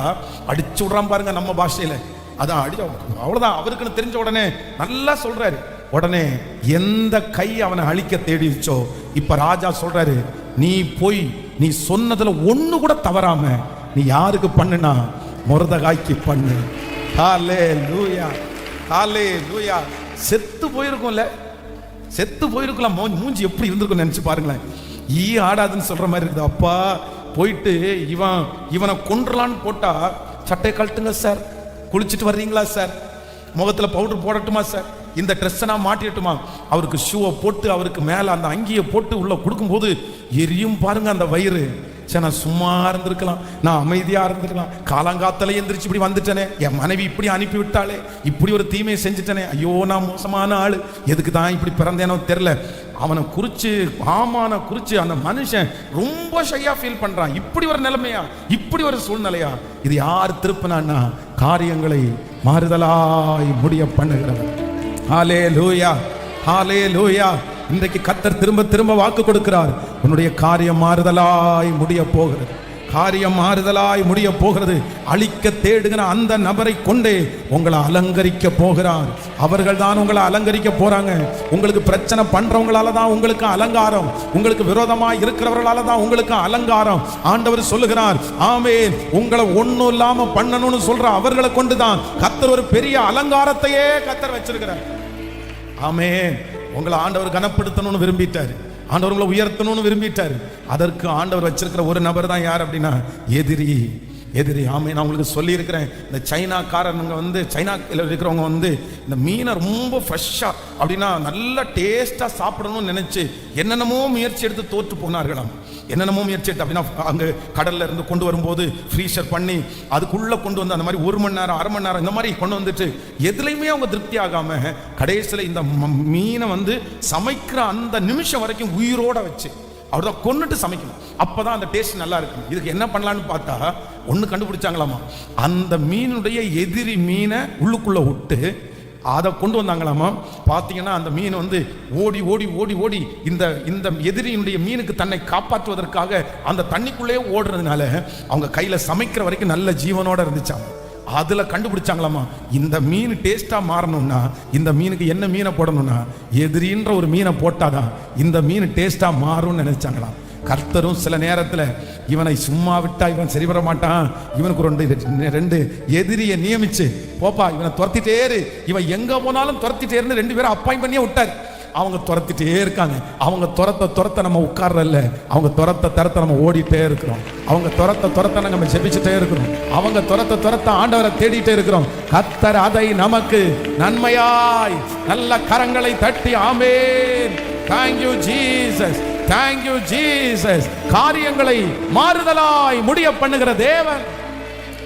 அடிச்சு விடுறான் பாருங்க நம்ம பாஷையில. அதான் அடிச்ச அவ்வளவுதான். அவருக்குன்னு தெரிஞ்ச உடனே நல்லா சொல்றாரு. உடனே எந்த கை அவனை அழிக்க தேடிச்சோ, இப்ப ராஜா சொல்றாரு, நீ போய் நீ சொன்னதுல ஒண்ணு கூட தவறாம நீ யாருக்கு பண்ணுனா மொர்தெகாய்க்கு பண்ணு. ஹல்லேலூயா, ஹல்லேலூயா. செத்து போயிருக்கும்ல, செத்து போயிருக்கலாம். மூஞ்சி எப்படி இருந்திருக்கும் நினைச்சு பாருங்களேன். ஈ ஆடாதுன்னு சொல்ற மாதிரி இருக்குது. அப்பா போயிட்டு இவனை கொன்றலான்னு போட்டா, சட்டை கழட்டுங்க சார், குளிச்சுட்டு வர்றீங்களா சார், முகத்துல பவுடர் போடட்டுமா சார், இந்த ட்ரெஸ்ஸை நான் மாட்டிட்டுமா, அவருக்கு ஷூவை போட்டு அவருக்கு மேல அந்த அங்கியை போட்டு உள்ள கொடுக்கும்போது எரியும் பாருங்க அந்த வயிறு. சரி, நான் சும்மா இருந்திருக்கலாம், நான் அமைதியா இருந்திருக்கலாம், காலங்காத்தாலே எந்திரிச்சு இப்படி வந்துட்டேனே, என் மனைவி இப்படி அனுப்பி விட்டாலே, இப்படி ஒரு தீமையை செஞ்சுட்டேனே, ஐயோ நான் மோசமான ஆளு, எதுக்கு தான் இப்படி பிறந்தேனோ தெரியல. அவனை குறிச்சு, ஆமான குறிச்சு அந்த மனுஷன் ரொம்ப ஷையா ஃபீல் பண்றான். இப்படி ஒரு நிலைமையா, இப்படி ஒரு சூழ்நிலையா? இது யார் திருப்பினான்னா, காரியங்களை மாறுதலாய் முடிய பண்ணுகிறவர். ஹல்லேலூயா, ஹல்லேலூயா. இன்றைக்கு கர்த்தர் திரும்ப திரும்ப வாக்கு கொடுக்கிறார், உன்னுடைய காரியம் மாறுதலாய் முடிய போகிறது, காரியம் மாறுதலாய் முடிய போகிறது. அழிக்க தேடுகிற அந்த நபரை கொண்டே உங்களை அலங்கரிக்க போகிறார். அவர்கள் தான் உங்களை அலங்கரிக்க போறாங்க. உங்களுக்கு பிரச்சனை பண்றவங்களால தான் உங்களுக்கு அலங்காரம், உங்களுக்கு விரோதமாய் இருக்கிறவர்களால தான் உங்களுக்கு அலங்காரம். ஆண்டவர் சொல்லுகிறார், ஆமென், உங்களை ஒண்ணும் இல்லாம பண்ணணும்னு சொல்ற அவர்களை கொண்டுதான் கர்த்தர் ஒரு பெரிய அலங்காரத்தையே கர்த்தர் வச்சிருக்கிறார். ஆமென். உங்களை ஆண்டவர் கனப்படுத்தணும்னு விரும்பிட்டாரு, ஆண்டவர் உங்களை உயர்த்தணும்னு விரும்பிட்டாரு. அதற்கு ஆண்டவர் வச்சிருக்கிற ஒரு நபர் தான் யார் அப்படின்னா, எதிரி. எதிரி. ஆமே, நான் உங்களுக்கு சொல்லியிருக்கிறேன், இந்த சைனாக்காரனுங்க சைனாவில் இருக்கிறவங்க இந்த மீனை ரொம்ப ஃப்ரெஷ்ஷாக அப்படின்னா நல்லா டேஸ்ட்டாக சாப்பிடணும்னு நினச்சி என்னென்னமோ முயற்சி எடுத்து தோற்று போனார்களாம். என்னென்னமோ முயற்சி எடுத்து அப்படின்னா அங்கே கடல்ல இருந்து கொண்டு வரும்போது ஃப்ரீசர் பண்ணி அதுக்குள்ளே கொண்டு வந்து அந்த மாதிரி 1 மணி நேரம் 1/2 மணி நேரம் இந்த மாதிரி கொண்டு வந்துட்டு எதுலையுமே அவங்க திருப்தி ஆகாமல் கடைசியில் இந்த மீனை சமைக்கிற அந்த நிமிஷம் வரைக்கும் உயிரோட வச்சு அவர்தான் கொன்னுட்டு சமைக்கணும். அப்பதான் அந்த டேஸ்ட் நல்லா இருக்கும். இதுக்கு என்ன பண்ணலான்னு பார்த்தா ஒன்று கண்டுபிடிச்சாங்களாமா, அந்த மீனுடைய எதிரி மீனை உள்ளுக்குள்ள விட்டு அதை கொண்டு வந்தாங்களாமா. பார்த்தீங்கன்னா அந்த மீன் ஓடி ஓடி ஓடி ஓடி இந்த எதிரியினுடைய மீனுக்கு தன்னை காப்பாற்றுவதற்காக அந்த தண்ணிக்குள்ளேயே ஓடுறதுனால அவங்க கையில் சமைக்கிற வரைக்கும் நல்ல ஜீவனோட இருந்துச்சாங்க. அதில் கண்டுபிடிச்சாங்களாமா, இந்த மீன் டேஸ்டா மாறணும்னா இந்த மீனுக்கு என்ன மீனை போடணும்னா எதிரின்ற ஒரு மீனை போட்டாதான் இந்த மீன் டேஸ்டா மாறும்னு நினைச்சாங்களாம். கர்த்தரும் சில நேரத்தில் இவனை சும்மா விட்டா இவன் சரி வர மாட்டான், இவனுக்கு ரெண்டு எதிரியை நியமிச்சு போப்பா இவனை துரத்திட்டே இரு, இவன் எங்க போனாலும் துரத்திட்டே இருந்து 2 பேரும் அப்பாயிண்ட் பண்ணியே விட்டார். அவங்க துரத்திட்டே இருக்காங்க. அவங்க துரத்த நம்ம உட்கார்றல்ல, அவங்க துரத்த நம்ம ஓடிட்டே இருக்கிறோம். அவங்க துரத்த நம்ம ஜெபிச்சுட்டே இருக்கிறோம். அவங்க துரத்த ஆண்டவரை தேடிட்டே இருக்கிறோம். கர்த்தர் அதை நமக்கு நன்மையாய் நல்ல கரங்களை தட்டி amen, thank you Jesus, thank you Jesus. காரியங்களை மாறுதலாய் முடிய பண்ணுகிற தேவன்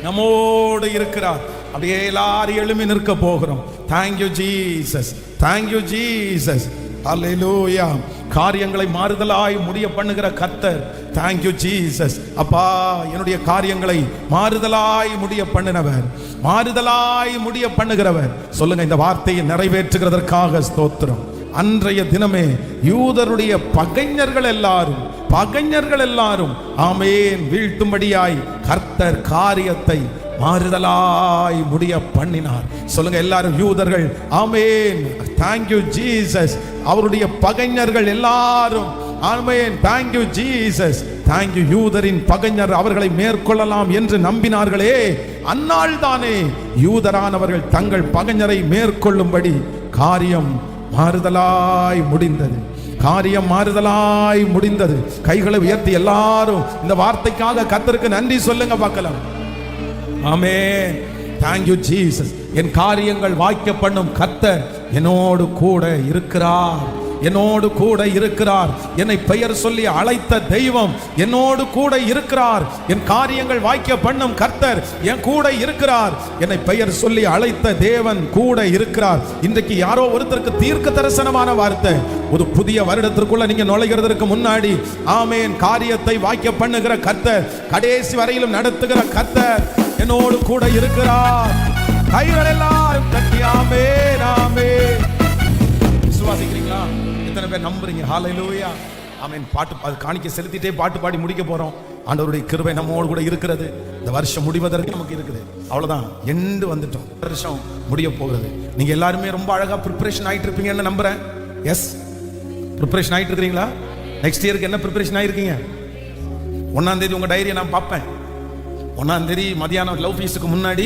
நம்மோடு இருக்கிறார். அப்படியே எல்லாரும் எழுமி நிற்க போகிறோம். Thank you Jesus, thank you Jesus, hallelujah. காரியங்களை மாறுதலாய் முடிய பண்ணுகிற கர்த்தர், தேங்க் யூ ஜீசஸ். அப்பா, என்னுடைய காரியங்களை மாறுதலாய் முடிய பண்ணினவர், மாறுதலாய் முடிய பண்ணுகிறவர். சொல்லுங்க, இந்த வார்த்தையை நிறைவேற்றுகிறதற்காக ஸ்தோத்திரம். அன்றைய தினமே யூதருடைய பகைஞர்கள் எல்லாரும் ஆமென் வீழ்த்தும்படியாய் கர்த்தர் காரியத்தை மாறுதலாய் முடிய பண்ணினார். சொல்லுங்க எல்லாரும் யூதர்கள். ஆமென். Thank you Jesus. அவருடைய பகைஞர்கள் எல்லாரும் ஆமென். Thank you Jesus. Thank you. யூதரின் பகைஞர் அவர்களை மேற்கொள்ளலாம் என்று நம்பினார்களே, அந்நாள் தானே யூதரானவர்கள் தங்கள் பகைஞரை மேற்கொள்ளும்படி காரியம் மாறுதலாய் முடிந்தது. காரியம் மாறுதலாய் முடிந்தது. கைகளை உயர்த்தி எல்லாரும் இந்த வார்த்தைக்காக கர்த்தருக்கு நன்றி சொல்லுங்க பார்க்கலாம். ஆமென். Thank you Jesus. என் காரியங்கள் வாய்க்க பண்ணும் கர்த்தர் என்னோடு கூட இருக்கிறார். என்னோடு கூட இருக்கிறார். என்னை பெயர் சொல்லி அழைத்த தெய்வம் என்னோடு கூட இருக்கிறார். என் காரியங்கள் வாய்க்க பண்ணும் கர்த்தர் என் கூட இருக்கிறார். என்னை பெயர் சொல்லி அழைத்த தேவன் கூட இருக்கிறார். இன்றைக்கு யாரோ ஒருத்தருக்கு தீர்க்க தரிசனமான வார்த்தை. ஒரு புதிய வருடத்திற்குள்ள நீங்க நுழைகிறதற்கு முன்னாடி ஆமென், காரியத்தை வாய்க்க பண்ணுகிற கர்த்தர், கடைசி வரையிலும் நடத்துகிற கர்த்தர் என்னோடு கூட இருக்கிறார். கைகள் எல்லாரும் தட்டி ஆமென் ஆமென். விசுவாசிக்கிறீங்களா? எத்தனை பேர் நம்புறீங்க? ஹல்லேலூயா. ஆமென். பாட்டு அது காணிக்கை செலுத்திட்டே பாட்டு பாடி முடிக்க போறோம். ஆண்டவருடைய கிருபை நம்மோடு கூட இருக்கிறது. இந்த வருஷம் முடிவதற்கு நமக்கு இருக்குது. அவ்வளவுதான், எண்டு வந்துட்டோம். வருஷம் முடிய போகிறது. நீங்க எல்லாருமே ரொம்ப அழகா ப்ரிப்பரேஷன் ஆயிட்டு இருப்பீங்கன்னு நம்புறேன். எஸ், ப்ரிப்பரேஷன் ஆயிட்டு இருக்கீங்களா? நெக்ஸ்ட் இயருக்கு என்ன ப்ரிப்பரேஷன் ஆயிருக்கீங்க? 1ஆம் தேதி உங்க டைரியை நான் பார்ப்பேன். 1ஆம் தேதி மதியானம் லவ் ஃபீஸுக்கு முன்னாடி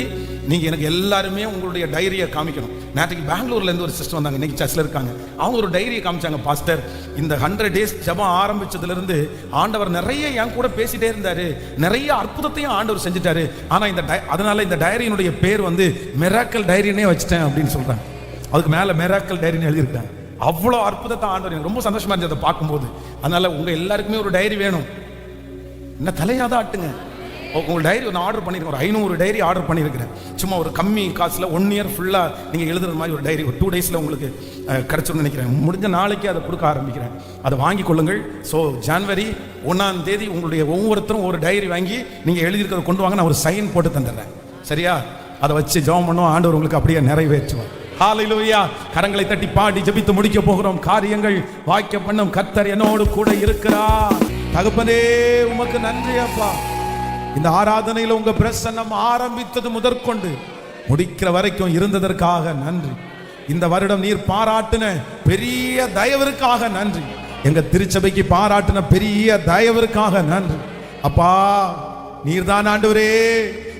நீங்க எனக்கு எல்லாருமே உங்களுடைய டைரியை காமிக்கணும். நேற்றுக்கு பெங்களூர்ல இருந்து ஒரு சிஸ்டர் வந்தாங்க, இன்னைக்கு சர்ச்சில் இருக்காங்க. அவங்க ஒரு டைரியை காமிச்சாங்க. பாஸ்டர், இந்த 100 days ஜெபம் ஆரம்பிச்சதுல இருந்து ஆண்டவர் நிறைய என் கூட பேசிட்டே இருந்தாரு, நிறைய அற்புதத்தையும் ஆண்டவர் செஞ்சுட்டாரு. ஆனா அதனால இந்த டைரியினுடைய பேர் வந்து மிராக்கல் டைரினே வச்சுட்டேன் அப்படின்னு சொல்றாங்க. அதுக்கு மேல மிராக்கல் டைரின்னு எழுதியிருக்காங்க. அவ்வளோ அற்புதத்தை ஆண்டவர். எனக்கு ரொம்ப சந்தோஷமா இருந்துச்சு அதை பார்க்கும்போது. அதனால உங்க எல்லாருக்குமே ஒரு டைரி வேணும். என்ன தலையாதான் ஆட்டுங்க. உங்கள் டைரி ஒன்று ஆர்டர் பண்ணியிருக்கேன். ஒரு 500 டைரி ஆர்டர் பண்ணியிருக்கிறேன். சும்மா ஒரு கம்மி காசில் 1 year ஃபுல்லாக நீங்கள் எழுதுற மாதிரி ஒரு டைரி ஒரு 2 days உங்களுக்கு கிடைச்சிருன்னு நினைக்கிறேன். முடிஞ்ச நாளைக்கு அதை கொடுக்க ஆரம்பிக்கிறேன். அதை வாங்கி கொள்ளுங்கள். ஸோ ஜனவரி 1ஆம் தேதி உங்களுடைய ஒவ்வொருத்தரும் ஒரு டைரி வாங்கி நீங்கள் எழுதியிருக்கிறத கொண்டு வாங்க. நான் ஒரு சைன் போட்டு தந்துடுறேன். சரியா? அதை வச்சு ஜெபம் பண்ணுவோம். ஆண்டவர் உங்களுக்கு அப்படியே நிறைவேற்றுவோம். ஹல்லேலூயா. கரங்களை தட்டி பாடி ஜெபித்து முடிக்க போகிறோம். காரியங்கள் வாய்க்க பண்ணும் கர்த்தர் என்னோடு கூட இருக்கிறார். தகப்பனே உமக்கு நன்றி அப்பா. இந்த ஆராதனையில் உங்க பிரசன்னம் ஆரம்பித்தது முதற்கொண்டு முடிக்கிற வரைக்கும் இருந்ததற்காக நன்றி. இந்த வருடம் நீர் பாராட்டின பெரிய தயவிற்காக நன்றி. எங்க திருச்சபைக்கு பாராட்டின பெரிய தயவிற்காக நன்றி அப்பா. நீர்தான் ஆண்டவரே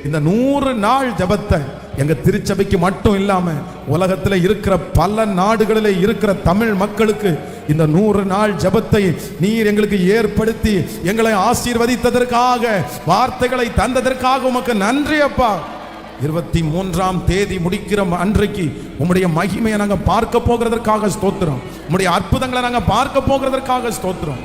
இந்த 100 நாள் ஜெபத்தை எங்க திருச்சபைக்கு மட்டும் இல்லாம உலகத்துல இருக்கிற பல நாடுகளில் இருக்கிற தமிழ் மக்களுக்கு இந்த 100 நாள் ஜெபத்தை நீர் எங்களுக்கு ஏற்படுத்தி எங்களை ஆசீர்வதித்ததற்காக, வார்த்தைகளை தந்ததற்காக உமக்கு நன்றி அப்பா. 23ஆம் தேதி முடிக்கிற அன்றைக்கு உம்முடைய மகிமையை நாங்க பார்க்க போகிறதற்காக ஸ்தோத்திரம். உம்முடைய அற்புதங்களை நாங்க பார்க்க போகிறதற்காக ஸ்தோத்திரம்.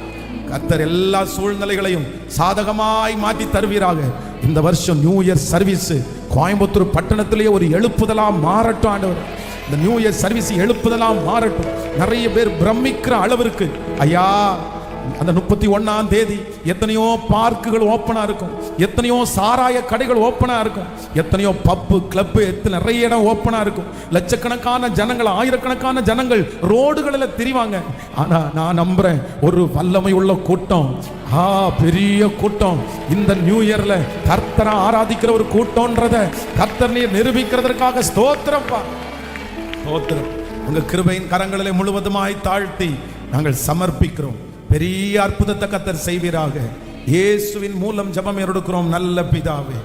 கர்த்தர் எல்லா சூழ்நிலைகளையும் சாதகமாய் மாற்றி தருவீராக. இந்த வருஷம் நியூ இயர் சர்வீஸ் கோயம்புத்தூர் பட்டணத்திலேயே ஒரு எழுப்புதலா மாறட்டும் ஆண்டவர். இந்த நியூ இயர் சர்வீஸ் எழுப்புதலா மாறட்டும். நிறைய பேர் பிரமிக்கிற அளவிற்கு ஐயா அந்த 31ஆம் தேதி எத்தனையோ பார்க்குகள் ஓப்பனா இருக்கும், எத்தனையோ சாராய கடைகள் ஓப்பனா இருக்கும், எத்தனையோ பப்பு கிளப்பு நிறைய இடம் ஓப்பனா இருக்கும். லட்சக்கணக்கான ஜனங்கள், ஆயிரக்கணக்கான ஜனங்கள் ரோடுகளில் திரிவாங்க. ஆனா நான் நம்புறேன் ஒரு வல்லமை உள்ள கூட்டம், பெரிய கூட்டம் இந்த நியூ இயர்ல கர்த்தரை ஆராதிக்கிற ஒரு கூட்டம்ன்றத கர்த்தர் நீர் நிரூபிக்கிறதற்காக ஸ்தோத்திரப்பா. ஸ்தோத்திரம். உங்க கிருபையின் கரங்களிலே முழுவதுமாய் தாழ்த்தி நாங்கள் சமர்ப்பிக்கிறோம். பெரிய அற்புதத்தை கர்த்தர் செய்வீராக. இயேசுவின் மூலம் ஜெபம் எடுக்கிறோம் நல்ல பிதாவே,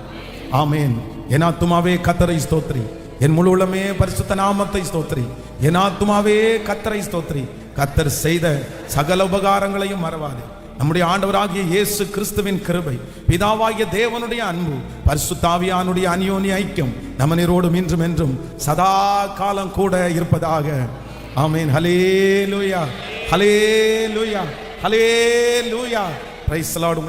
ஆமென். என் ஆத்துமாவே கர்த்தரை ஸ்தோத்திரி, என் முழு உள்ளமே பரிசுத்த நாமத்தை ஸ்தோத்திரி. என் ஆத்துமாவே கர்த்தரை ஸ்தோத்திரி. கர்த்தர் செய்த சகல உபகாரங்களையும் மறவாதே. நம்முடைய ஆண்டவராகிய இயேசு கிறிஸ்துவின் கிருபை, பிதாவாகிய தேவனுடைய அன்பு, பரிசுத்த ஆவியானுடைய அந்யோன்ய ஐக்கியம் நம்ம நீரோடும் இன்றும் என்றும் சதா காலம் கூட இருப்பதாக. Amen. Hallelujah, hallelujah, hallelujah. Praise the Lord.